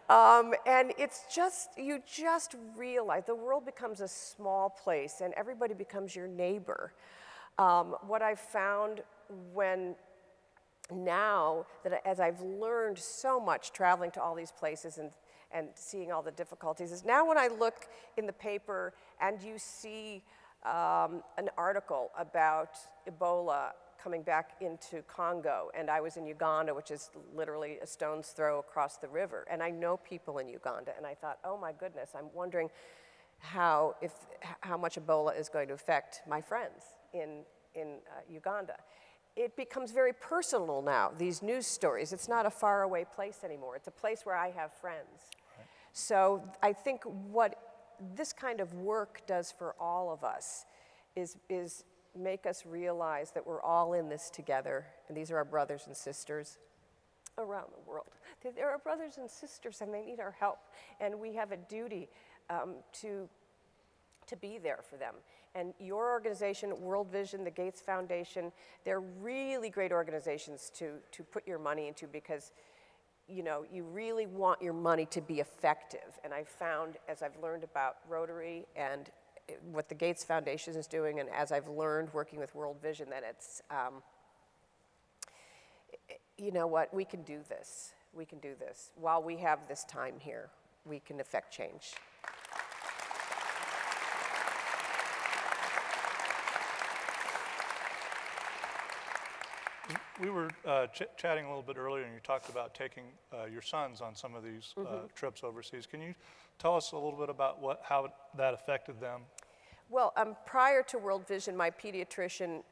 And it's just, you just realize the world becomes a small place and everybody becomes your neighbor. What I've found now that as I've learned so much traveling to all these places and seeing all the difficulties is now when I look in the paper and you see an article about Ebola coming back into Congo, and I was in Uganda, which is literally a stone's throw across the river, and I know people in Uganda, and I thought, oh my goodness, I'm wondering how much Ebola is going to affect my friends in Uganda. It becomes very personal now, these news stories. It's not a faraway place anymore. It's a place where I have friends. Right. So I think what this kind of work does for all of us is make us realize that we're all in this together, and these are our brothers and sisters around the world. They're our brothers and sisters, and they need our help, and we have a duty to be there for them. And your organization, World Vision, the Gates Foundation, they're really great organizations to put your money into because you really want your money to be effective. And I've found, as I've learned about Rotary and what the Gates Foundation is doing, and as I've learned working with World Vision, that it's, you know what, we can do this. We can do this. While we have this time here, we can affect change. We were chatting a little bit earlier, and you talked about taking your sons on some of these trips overseas. Can you tell us a little bit about how that affected them? Well, prior to World Vision, my pediatrician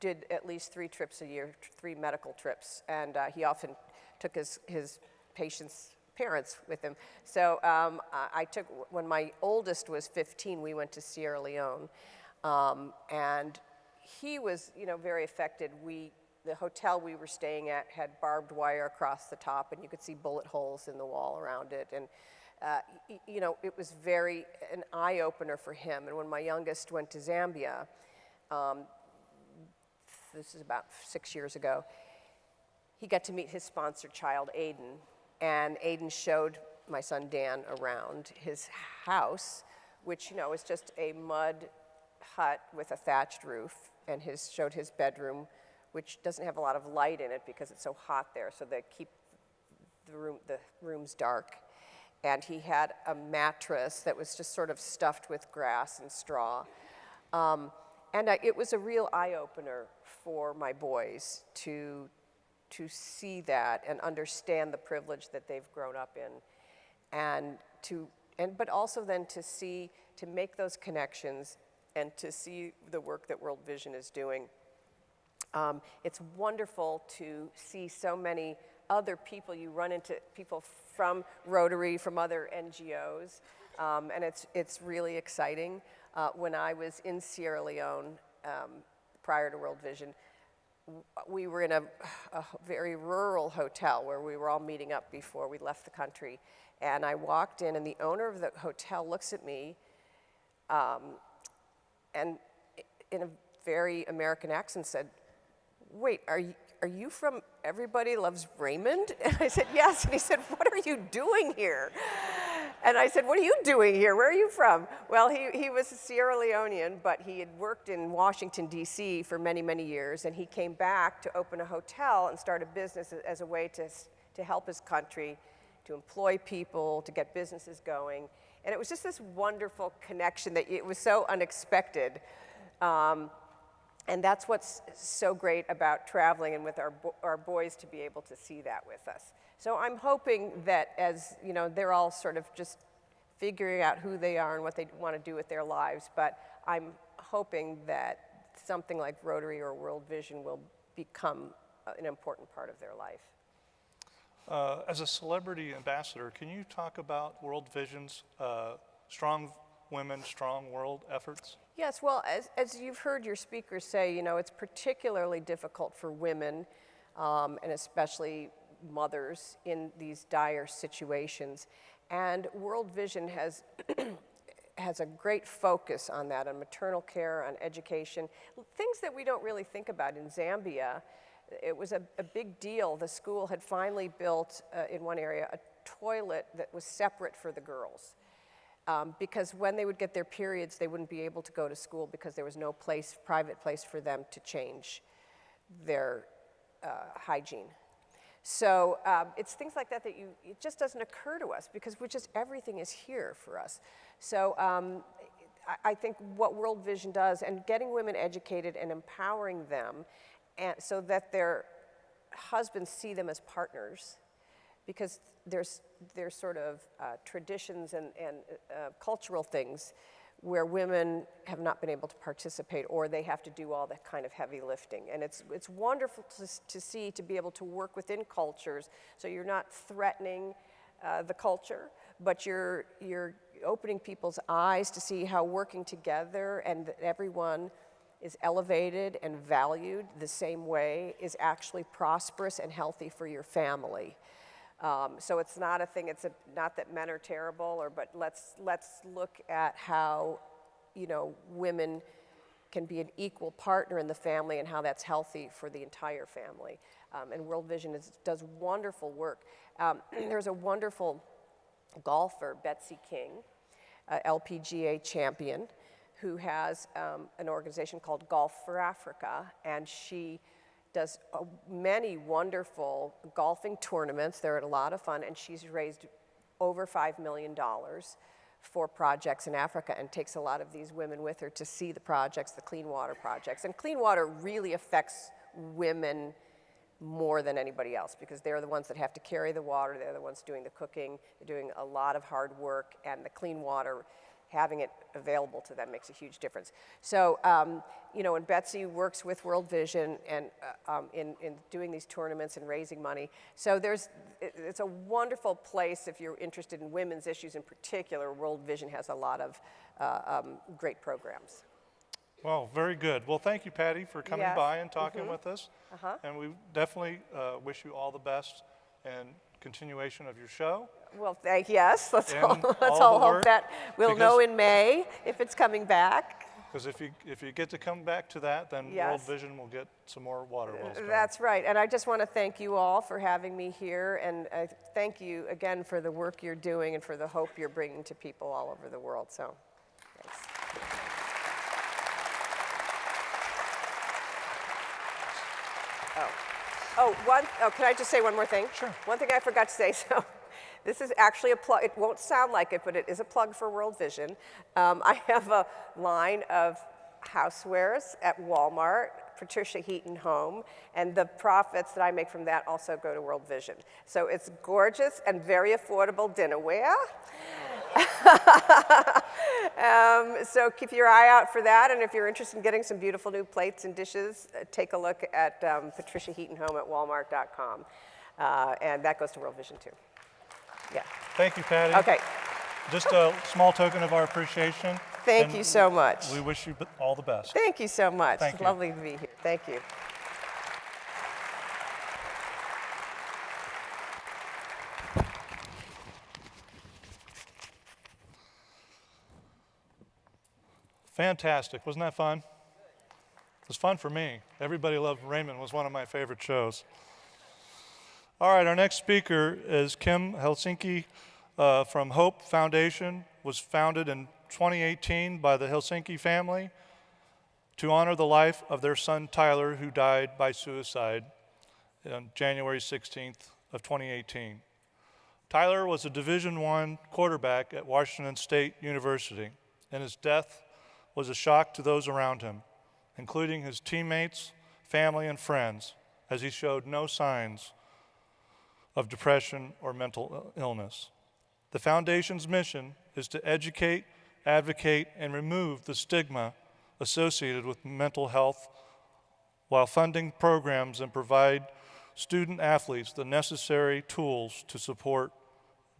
did at least 3 trips a year, 3 medical trips, and he often took his patients' parents with him. So I took, when my oldest was 15, we went to Sierra Leone, and he was, very affected. The hotel we were staying at had barbed wire across the top, and you could see bullet holes in the wall around it. And, it was an eye-opener for him. And when my youngest went to Zambia, this is about 6 years ago, he got to meet his sponsored child, Aiden. And Aiden showed my son Dan around his house, which, is just a mud hut with a thatched roof, and showed his bedroom, which doesn't have a lot of light in it because it's so hot there, so they keep the rooms dark. And he had a mattress that was just sort of stuffed with grass and straw. And it was a real eye-opener for my boys to see that and understand the privilege that they've grown up in, but also then to make those connections and to see the work that World Vision is doing. It's wonderful to see so many other people. You run into people from Rotary, from other NGOs, and it's really exciting. When I was in Sierra Leone prior to World Vision, we were in a very rural hotel where we were all meeting up before we left the country. And I walked in, and the owner of the hotel looks at me, and in a very American accent said, "Wait, are you from Everybody Loves Raymond?" And I said, "Yes." And he said, "What are you doing here?" And I said, "What are you doing here? Where are you from?" Well, he was a Sierra Leonean, but he had worked in Washington, D.C. for many, many years, and he came back to open a hotel and start a business as a way to help his country, to employ people, to get businesses going. And it was just this wonderful connection that it was so unexpected. And that's what's so great about traveling and with our boys to be able to see that with us. So I'm hoping that as, you know, they're all sort of just figuring out who they are and what they want to do with their lives, but I'm hoping that something like Rotary or World Vision will become an important part of their life. As a celebrity ambassador, can you talk about World Vision's Strong Women, Strong World efforts? Yes, well, as you've heard your speakers say, you know, it's particularly difficult for women, and especially mothers in these dire situations. And World Vision has has a great focus on that, on maternal care, on education, things that we don't really think about. In Zambia, it was a big deal. The school had finally built, in one area, a toilet that was separate for the girls. Because when they would get their periods, they wouldn't be able to go to school because there was no private place for them to change their hygiene. So it's things like that it just doesn't occur to us because everything is here for us. So I think what World Vision does, and getting women educated and empowering them so that their husbands see them as partners, because there's sort of traditions and cultural things where women have not been able to participate, or they have to do all that kind of heavy lifting. And it's wonderful to see, to be able to work within cultures, so you're not threatening the culture, but you're opening people's eyes to see how working together and that everyone is elevated and valued the same way is actually prosperous and healthy for your family. So it's not a thing, not that men are terrible, but let's look at how, you know, women can be an equal partner in the family and how that's healthy for the entire family. And World Vision does wonderful work. There's a wonderful golfer, Betsy King, LPGA champion, who has an organization called Golf for Africa, and she does many wonderful golfing tournaments. They're a lot of fun, and she's raised over $5 million for projects in Africa and takes a lot of these women with her to see the projects, the clean water projects. And clean water really affects women more than anybody else because they're the ones that have to carry the water, they're the ones doing the cooking, they're doing a lot of hard work, and the clean water, having it available to them makes a huge difference. So, you know, and Betsy works with World Vision and in doing these tournaments and raising money. So it's a wonderful place if you're interested in women's issues in particular. World Vision has a lot of great programs. Well, very good. Well, thank you, Patty, for coming Yes. by and talking with us. And we definitely wish you all the best and continuation of your show. Well, yes, let's And all the hope work, that we'll because- know in May if it's coming back. Because if you get to come back to that, then Yes. World Vision will get some more water wells going. That's right, and I just want to thank you all for having me here, and thank you again for the work you're doing and for the hope you're bringing to people all over the world, so thanks. Can I just say one more thing? Sure. One thing I forgot to say, so this is actually a plug. It won't sound like it, but it is a plug for World Vision. I have a line of housewares at Walmart, Patricia Heaton Home, and the profits that I make from that also go to World Vision. So it's gorgeous and very affordable dinnerware. So keep your eye out for that, and if you're interested in getting some beautiful new plates and dishes, take a look at Patricia Heaton Home at walmart.com. And that goes to World Vision too. Yeah. Thank you, Patty. Okay. Just a small token of our appreciation. Thank you so much. We wish you all the best. Thank you so much. Thank It's you. lovely to be here. Thank you. Fantastic. Wasn't that fun? It was fun for me. Everybody Loved Raymond was one of my favorite shows. All right, our next speaker is Kim Helsinki from Hope Foundation. Was founded in 2018 by the Helsinki family to honor the life of their son Tyler, who died by suicide on January 16th of 2018. Tyler was a Division I quarterback at Washington State University, and his death was a shock to those around him, including his teammates, family, and friends, as he showed no signs of depression or mental illness. The Foundation's mission is to educate, advocate, and remove the stigma associated with mental health while funding programs and provide student athletes the necessary tools to support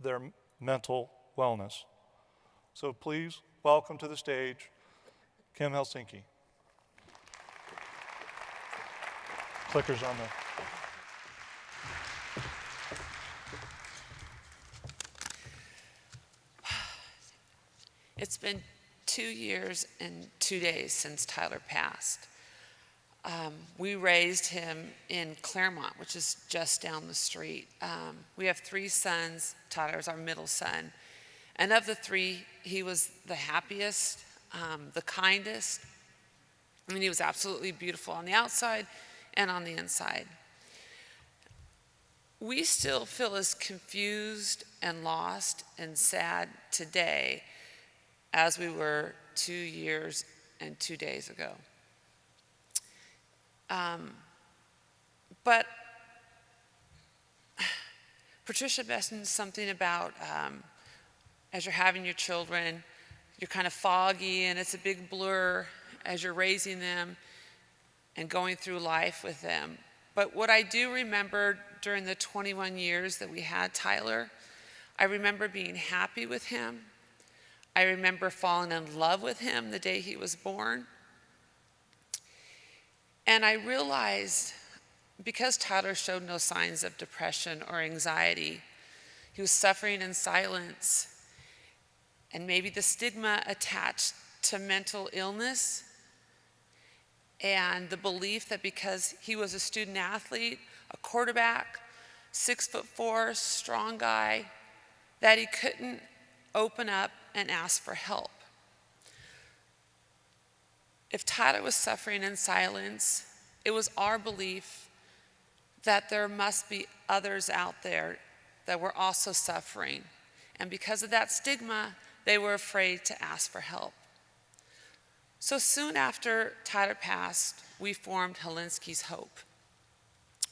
their mental wellness. So please welcome to the stage Kim Helsinki. Clickers on the... It's been 2 years and 2 days since Tyler passed. We raised him in Claremont, which is just down the street. We have 3 sons. Tyler's our middle son. And of the 3, he was the happiest, the kindest. I mean, he was absolutely beautiful on the outside and on the inside. We still feel as confused and lost and sad today as we were 2 years and 2 days ago. But Patricia mentioned something about as you're having your children, you're kind of foggy and it's a big blur as you're raising them and going through life with them. But what I do remember during the 21 years that we had Tyler, I remember being happy with him. I remember falling in love with him the day he was born. And I realized, because Tyler showed no signs of depression or anxiety, he was suffering in silence. And maybe the stigma attached to mental illness and the belief that because he was a student athlete, a quarterback, 6'4", strong guy, that he couldn't open up and ask for help. If Tyler was suffering in silence, it was our belief that there must be others out there that were also suffering. And because of that stigma, they were afraid to ask for help. So soon after Tyler passed, we formed Helsinki's Hope.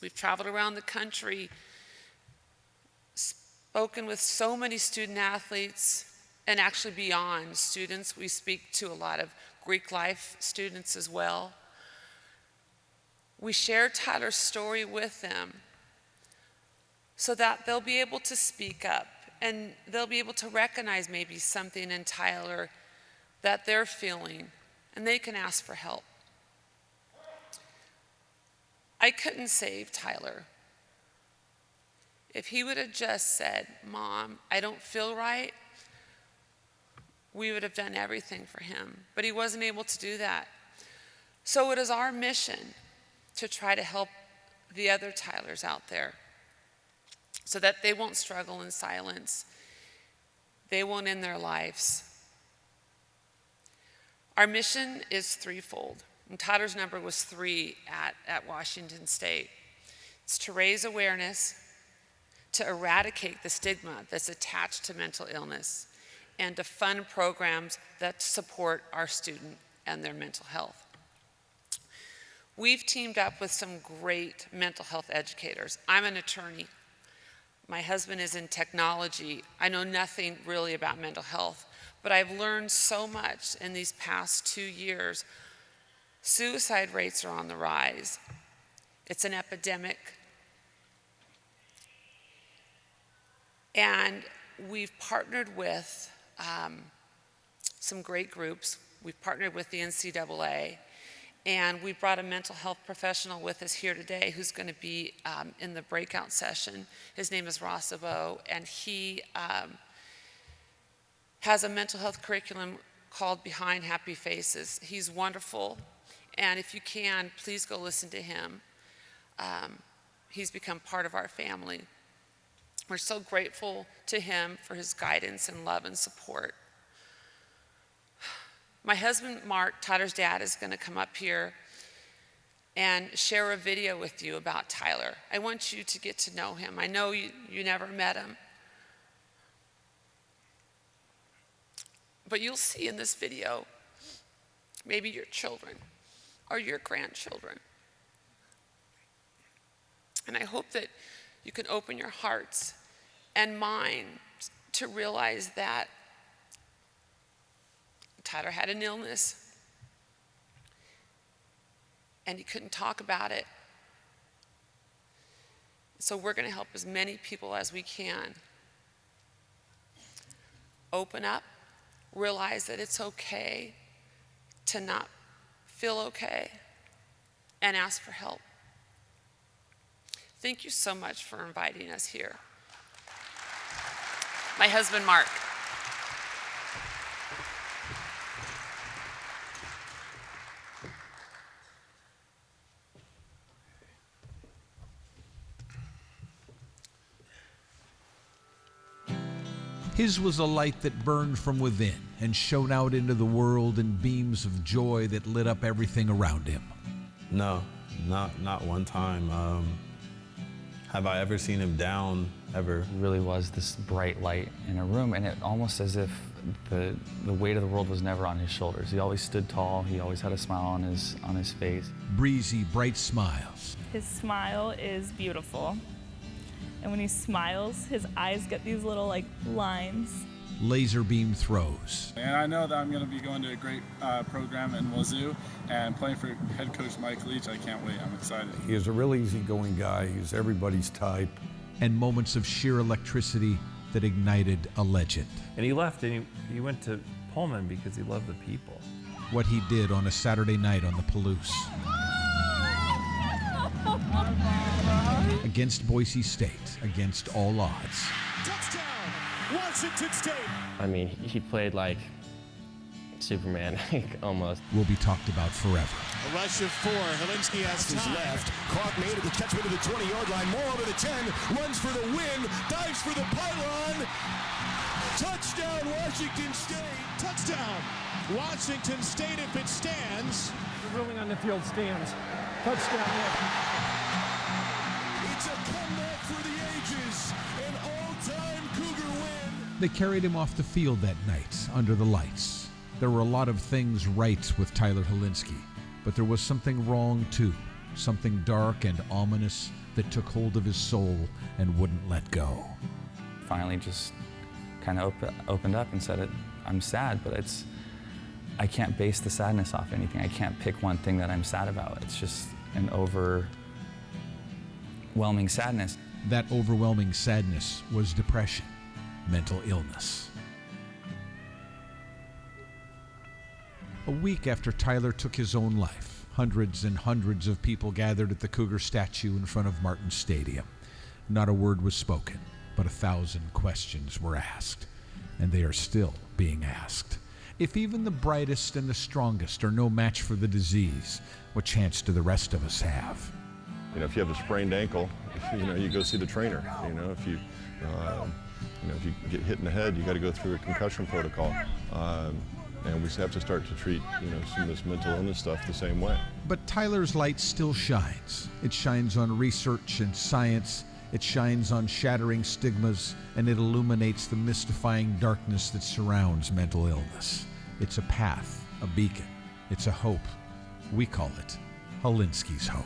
We've traveled around the country, spoken with so many student athletes, and actually beyond students. We speak to a lot of Greek life students as well. We share Tyler's story with them so that they'll be able to speak up and they'll be able to recognize maybe something in Tyler that they're feeling, and they can ask for help. I couldn't save Tyler. If he would have just said, "Mom, I don't feel right," we would have done everything for him. But he wasn't able to do that. So it is our mission to try to help the other Tylers out there so that they won't struggle in silence. They won't end their lives. Our mission is threefold. And Tyler's number was 3 at Washington State. It's to raise awareness, to eradicate the stigma that's attached to mental illness, and to fund programs that support our student and their mental health. We've teamed up with some great mental health educators. I'm an attorney. My husband is in technology. I know nothing really about mental health, but I've learned so much in these past 2 years. Suicide rates are on the rise. It's an epidemic. And we've partnered with some great groups. We've partnered with the NCAA, and we brought a mental health professional with us here today who's going to be in the breakout session. His name is Ross Abo, and he has a mental health curriculum called Behind Happy Faces. He's wonderful, and if you can, please go listen to him. He's become part of our family. We're so grateful to him for his guidance and love and support. My husband, Mark, Tyler's dad, is going to come up here and share a video with you about Tyler. I want you to get to know him. I know you never met him. But you'll see in this video maybe your children or your grandchildren. And I hope that you can open your hearts and minds to realize that Tyler had an illness and he couldn't talk about it. So we're going to help as many people as we can open up, realize that it's okay to not feel okay, and ask for help. Thank you so much for inviting us here. My husband, Mark. His was a light that burned from within and shone out into the world in beams of joy that lit up everything around him. No, not one time. Have I ever seen him down, ever? He really was this bright light in a room, and it almost as if the weight of the world was never on his shoulders. He always stood tall. He always had a smile on his face. Breezy, bright smiles. His smile is beautiful. And when he smiles, his eyes get these little lines. Laser beam throws. And I know that I'm going to be going to a great program in Wazoo and playing for head coach Mike Leach. I can't wait. I'm excited. He is a real easygoing guy. He's everybody's type. And moments of sheer electricity that ignited a legend. And he left and he went to Pullman because he loved the people. What he did on a Saturday night on the Palouse. Against Boise State, against all odds. Touchdown, Washington State. I mean, he played like Superman, almost. Will be talked about forever. A rush of 4. Helinski has his left. Caught, made at the catchment to the 20-yard line. Morrow to the 10. Runs for the win. Dives for the pylon. Touchdown, Washington State. Touchdown, Washington State if it stands. The ruling on the field stands. Touchdown, Washington. It's a comeback for the ages. An all-time Cougar win. They carried him off the field that night, under the lights. There were a lot of things right with Tyler Helinski, but there was something wrong too. Something dark and ominous that took hold of his soul and wouldn't let go. Finally just kind of opened up and said, I'm sad, but I can't base the sadness off anything. I can't pick one thing that I'm sad about. It's just an overwhelming sadness. That overwhelming sadness was depression, mental illness. A week after Tyler took his own life, hundreds and hundreds of people gathered at the Cougar statue in front of Martin Stadium. Not a word was spoken, but 1,000 questions were asked, and they are still being asked. If even the brightest and the strongest are no match for the disease, what chance do the rest of us have? If you have a sprained ankle, you go see the trainer. If you get hit in the head, you got to go through a concussion protocol. And we have to start to treat, some of this mental illness stuff the same way. But Tyler's light still shines. It shines on research and science. It shines on shattering stigmas, and it illuminates the mystifying darkness that surrounds mental illness. It's a path, a beacon, It's a hope. We call it Holinsky's Hope.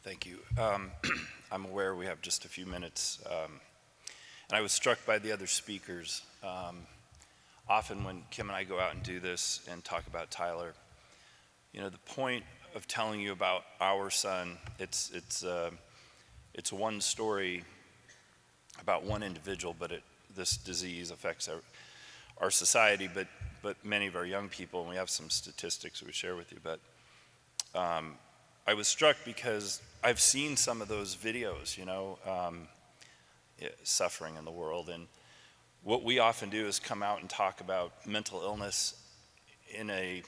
Thank you. I'm aware we have just a few minutes, and I was struck by the other speakers. Often when Kim and I go out and do this and talk about Tyler, you know, the point of telling you about our son, it's one story about one individual, but this disease affects our society, but many of our young people, and we have some statistics we would share with you, but I was struck because I've seen some of those videos, you know, suffering in the world. And what we often do is come out and talk about mental illness in a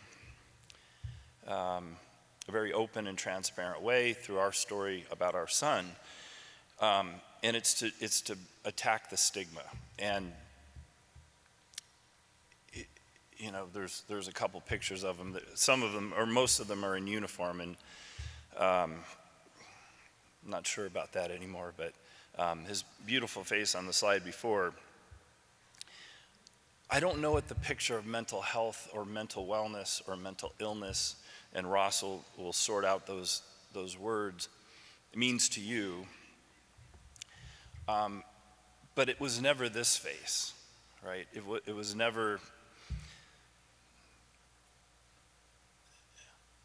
very open and transparent way through our story about our son. And it's to attack the stigma. And you know, there's a couple pictures of them. Some of them, or most of them, are in uniform, and I'm not sure about that anymore, but his beautiful face on the slide before. I don't know what the picture of mental health or mental wellness or mental illness, and Ross will sort out those words, means to you. But it was never this face, right? It was never,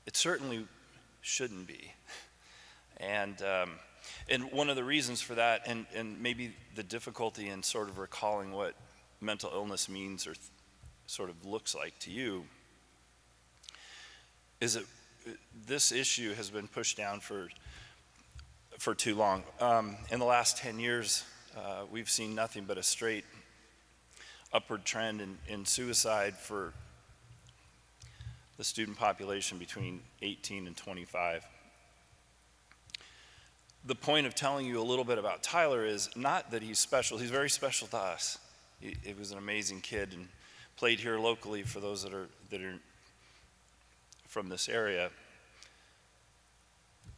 it certainly shouldn't be. And one of the reasons for that, and maybe the difficulty in sort of recalling what mental illness means or sort of looks like to you, is that this issue has been pushed down for too long. In the last 10 years, we've seen nothing but a straight upward trend in suicide for the student population between 18 and 25. The point of telling you a little bit about Tyler is not that he's special. He's very special to us. He was an amazing kid and played here locally for those that are from this area.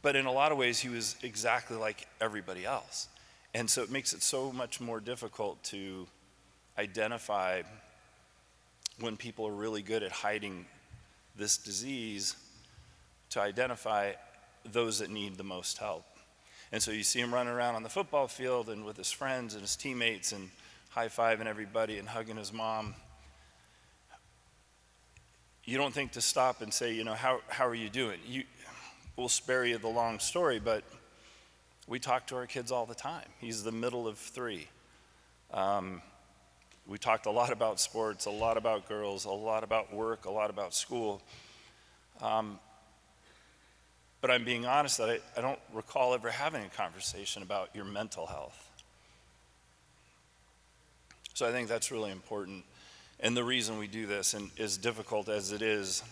But in a lot of ways, he was exactly like everybody else. And so it makes it so much more difficult to identify when people are really good at hiding this disease, to identify those that need the most help. And so you see him running around on the football field and with his friends and his teammates and high-fiving everybody and hugging his mom. You don't think to stop and say, you know, how are you doing? We'll spare you the long story, but we talk to our kids all the time. He's the middle of three. We talked a lot about sports, a lot about girls, a lot about work, a lot about school. But I'm being honest that I don't recall ever having a conversation about your mental health. So I think that's really important. And the reason we do this, and as difficult as it is,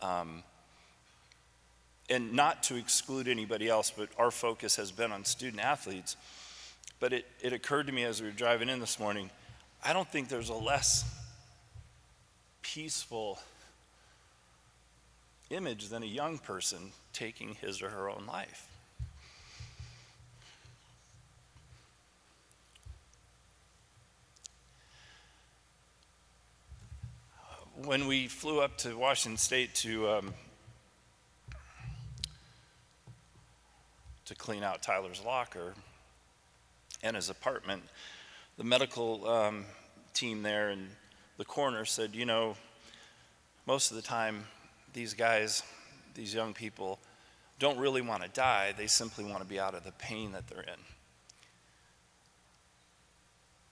and not to exclude anybody else, but our focus has been on student athletes. But it occurred to me as we were driving in this morning, I don't think there's a less peaceful image than a young person taking his or her own life. When we flew up to Washington State to clean out Tyler's locker and his apartment, the medical team there in the corner said, you know, most of the time these guys, these young people, don't really want to die. They simply want to be out of the pain that they're in.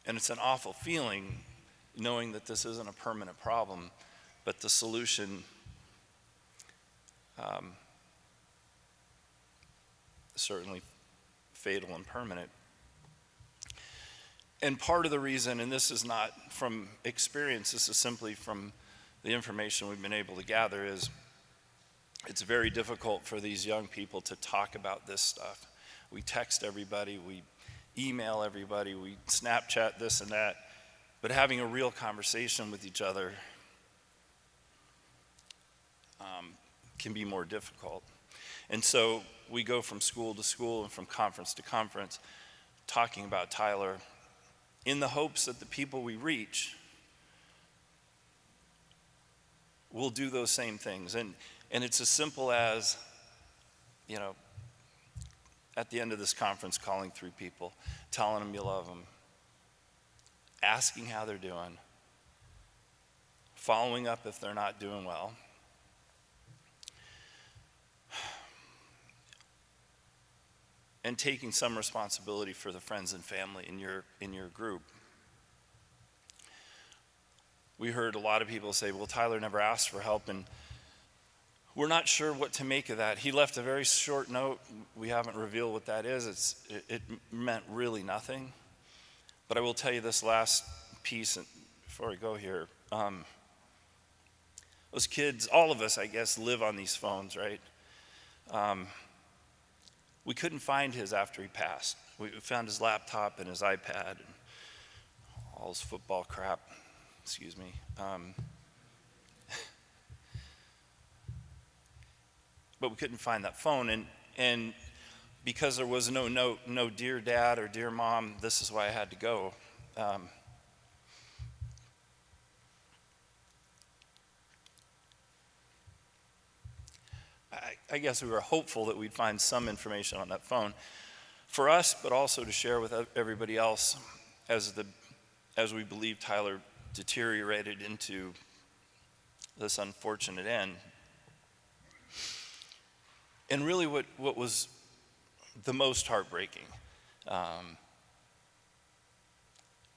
And it's an awful feeling knowing that this isn't a permanent problem, but the solution certainly fatal and permanent. And part of the reason, and this is not from experience, this is simply from the information we've been able to gather, is it's very difficult for these young people to talk about this stuff. We text everybody, we email everybody, we Snapchat this and that, but having a real conversation with each other can be more difficult. And so we go from school to school and from conference to conference talking about Tyler in the hopes that the people we reach will do those same things. And it's as simple as, you know, at the end of this conference, calling 3 people, telling them you love them, asking how they're doing, following up if they're not doing well. And taking some responsibility for the friends and family in your group. We heard a lot of people say, well, Tyler never asked for help, and we're not sure what to make of that. He left a very short note. We haven't revealed what that is. It meant really nothing. But I will tell you this last piece before I go here. Those kids, all of us, I guess, live on these phones, right? We couldn't find his after he passed. We found his laptop and his iPad and all his football crap. Excuse me. But we couldn't find that phone, and because there was no note, no dear dad or dear mom, this is why I had to go. I guess we were hopeful that we'd find some information on that phone for us, but also to share with everybody else as we believe Tyler deteriorated into this unfortunate end. And really what was the most heartbreaking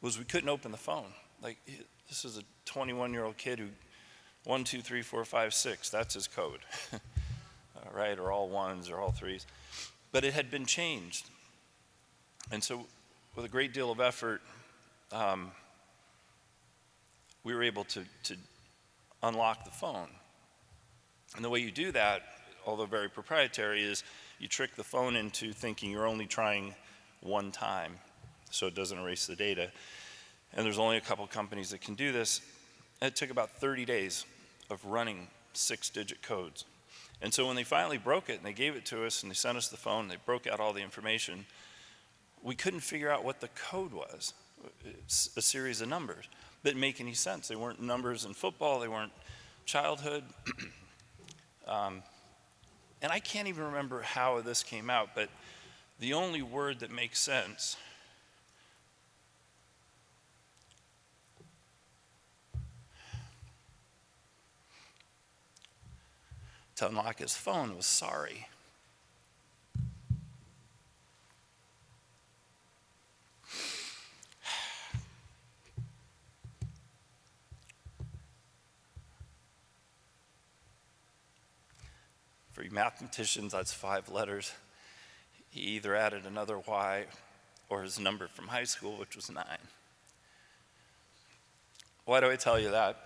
was we couldn't open the phone. Like, this is a 21-year-old kid who 1, 2, 3, 4, 5, 6, that's his code. Right, or all 1s or all 3s. But it had been changed. And so with a great deal of effort, we were able to unlock the phone. And the way you do that, although very proprietary, is you trick the phone into thinking you're only trying one time, so it doesn't erase the data. And there's only a couple companies that can do this. And it took about 30 days of running 6-digit codes. And so when they finally broke it and they gave it to us and they sent us the phone and they broke out all the information, we couldn't figure out what the code was. It's a series of numbers that didn't make any sense. They weren't numbers in football, they weren't childhood. And I can't even remember how this came out, but the only word that makes sense to unlock his phone was sorry. For you mathematicians, that's 5 letters. He either added another Y or his number from high school, which was 9. Why do I tell you that?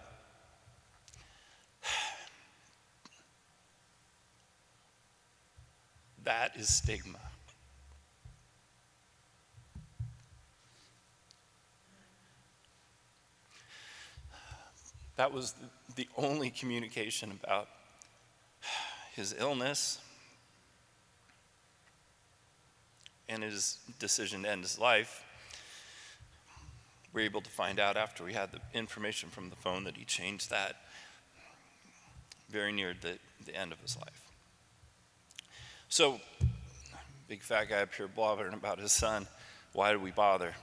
That is stigma. That was the only communication about his illness and his decision to end his life. We were able to find out after we had the information from the phone that he changed that very near the end of his life. So, big fat guy up here blabbering about his son. Why did we bother?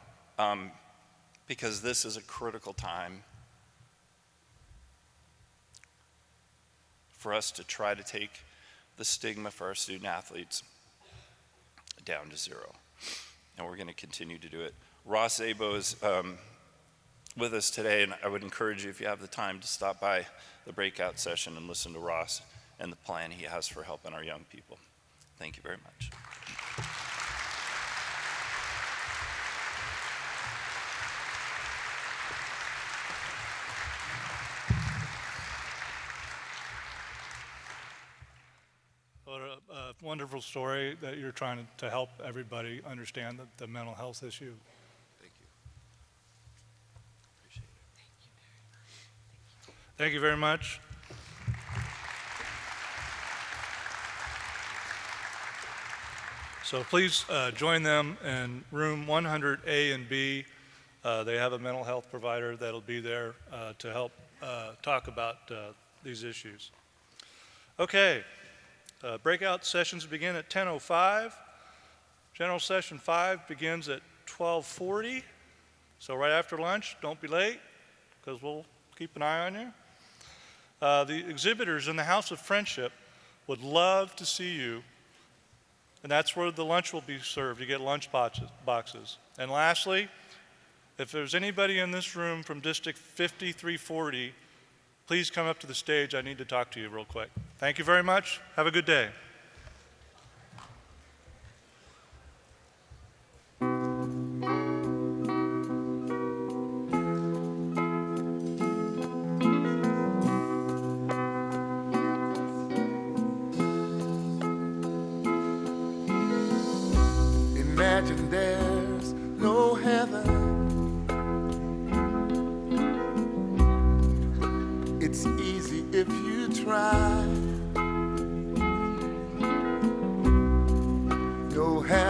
Because this is a critical time for us to try to take the stigma for our student athletes down to 0. And we're going to continue to do it. Ross Szabo is with us today, and I would encourage you, if you have the time, to stop by the breakout session and listen to Ross and the plan he has for helping our young people. Thank you very much. wonderful story that you're trying to help everybody understand the mental health issue. Thank you. Appreciate it. Thank you very much. So please join them in room 100A and B. They have a mental health provider that'll be there to help talk about these issues. Okay, breakout sessions begin at 10:05. General session 5 begins at 12:40. So right after lunch, don't be late, because we'll keep an eye on you. The exhibitors in the House of Friendship would love to see you, and that's where the lunch will be served. You get lunch boxes. And lastly, if there's anybody in this room from District 5340, please come up to the stage. I need to talk to you real quick. Thank you very much. Have a good day. Imagine there's no heaven. It's easy if you try. No heaven.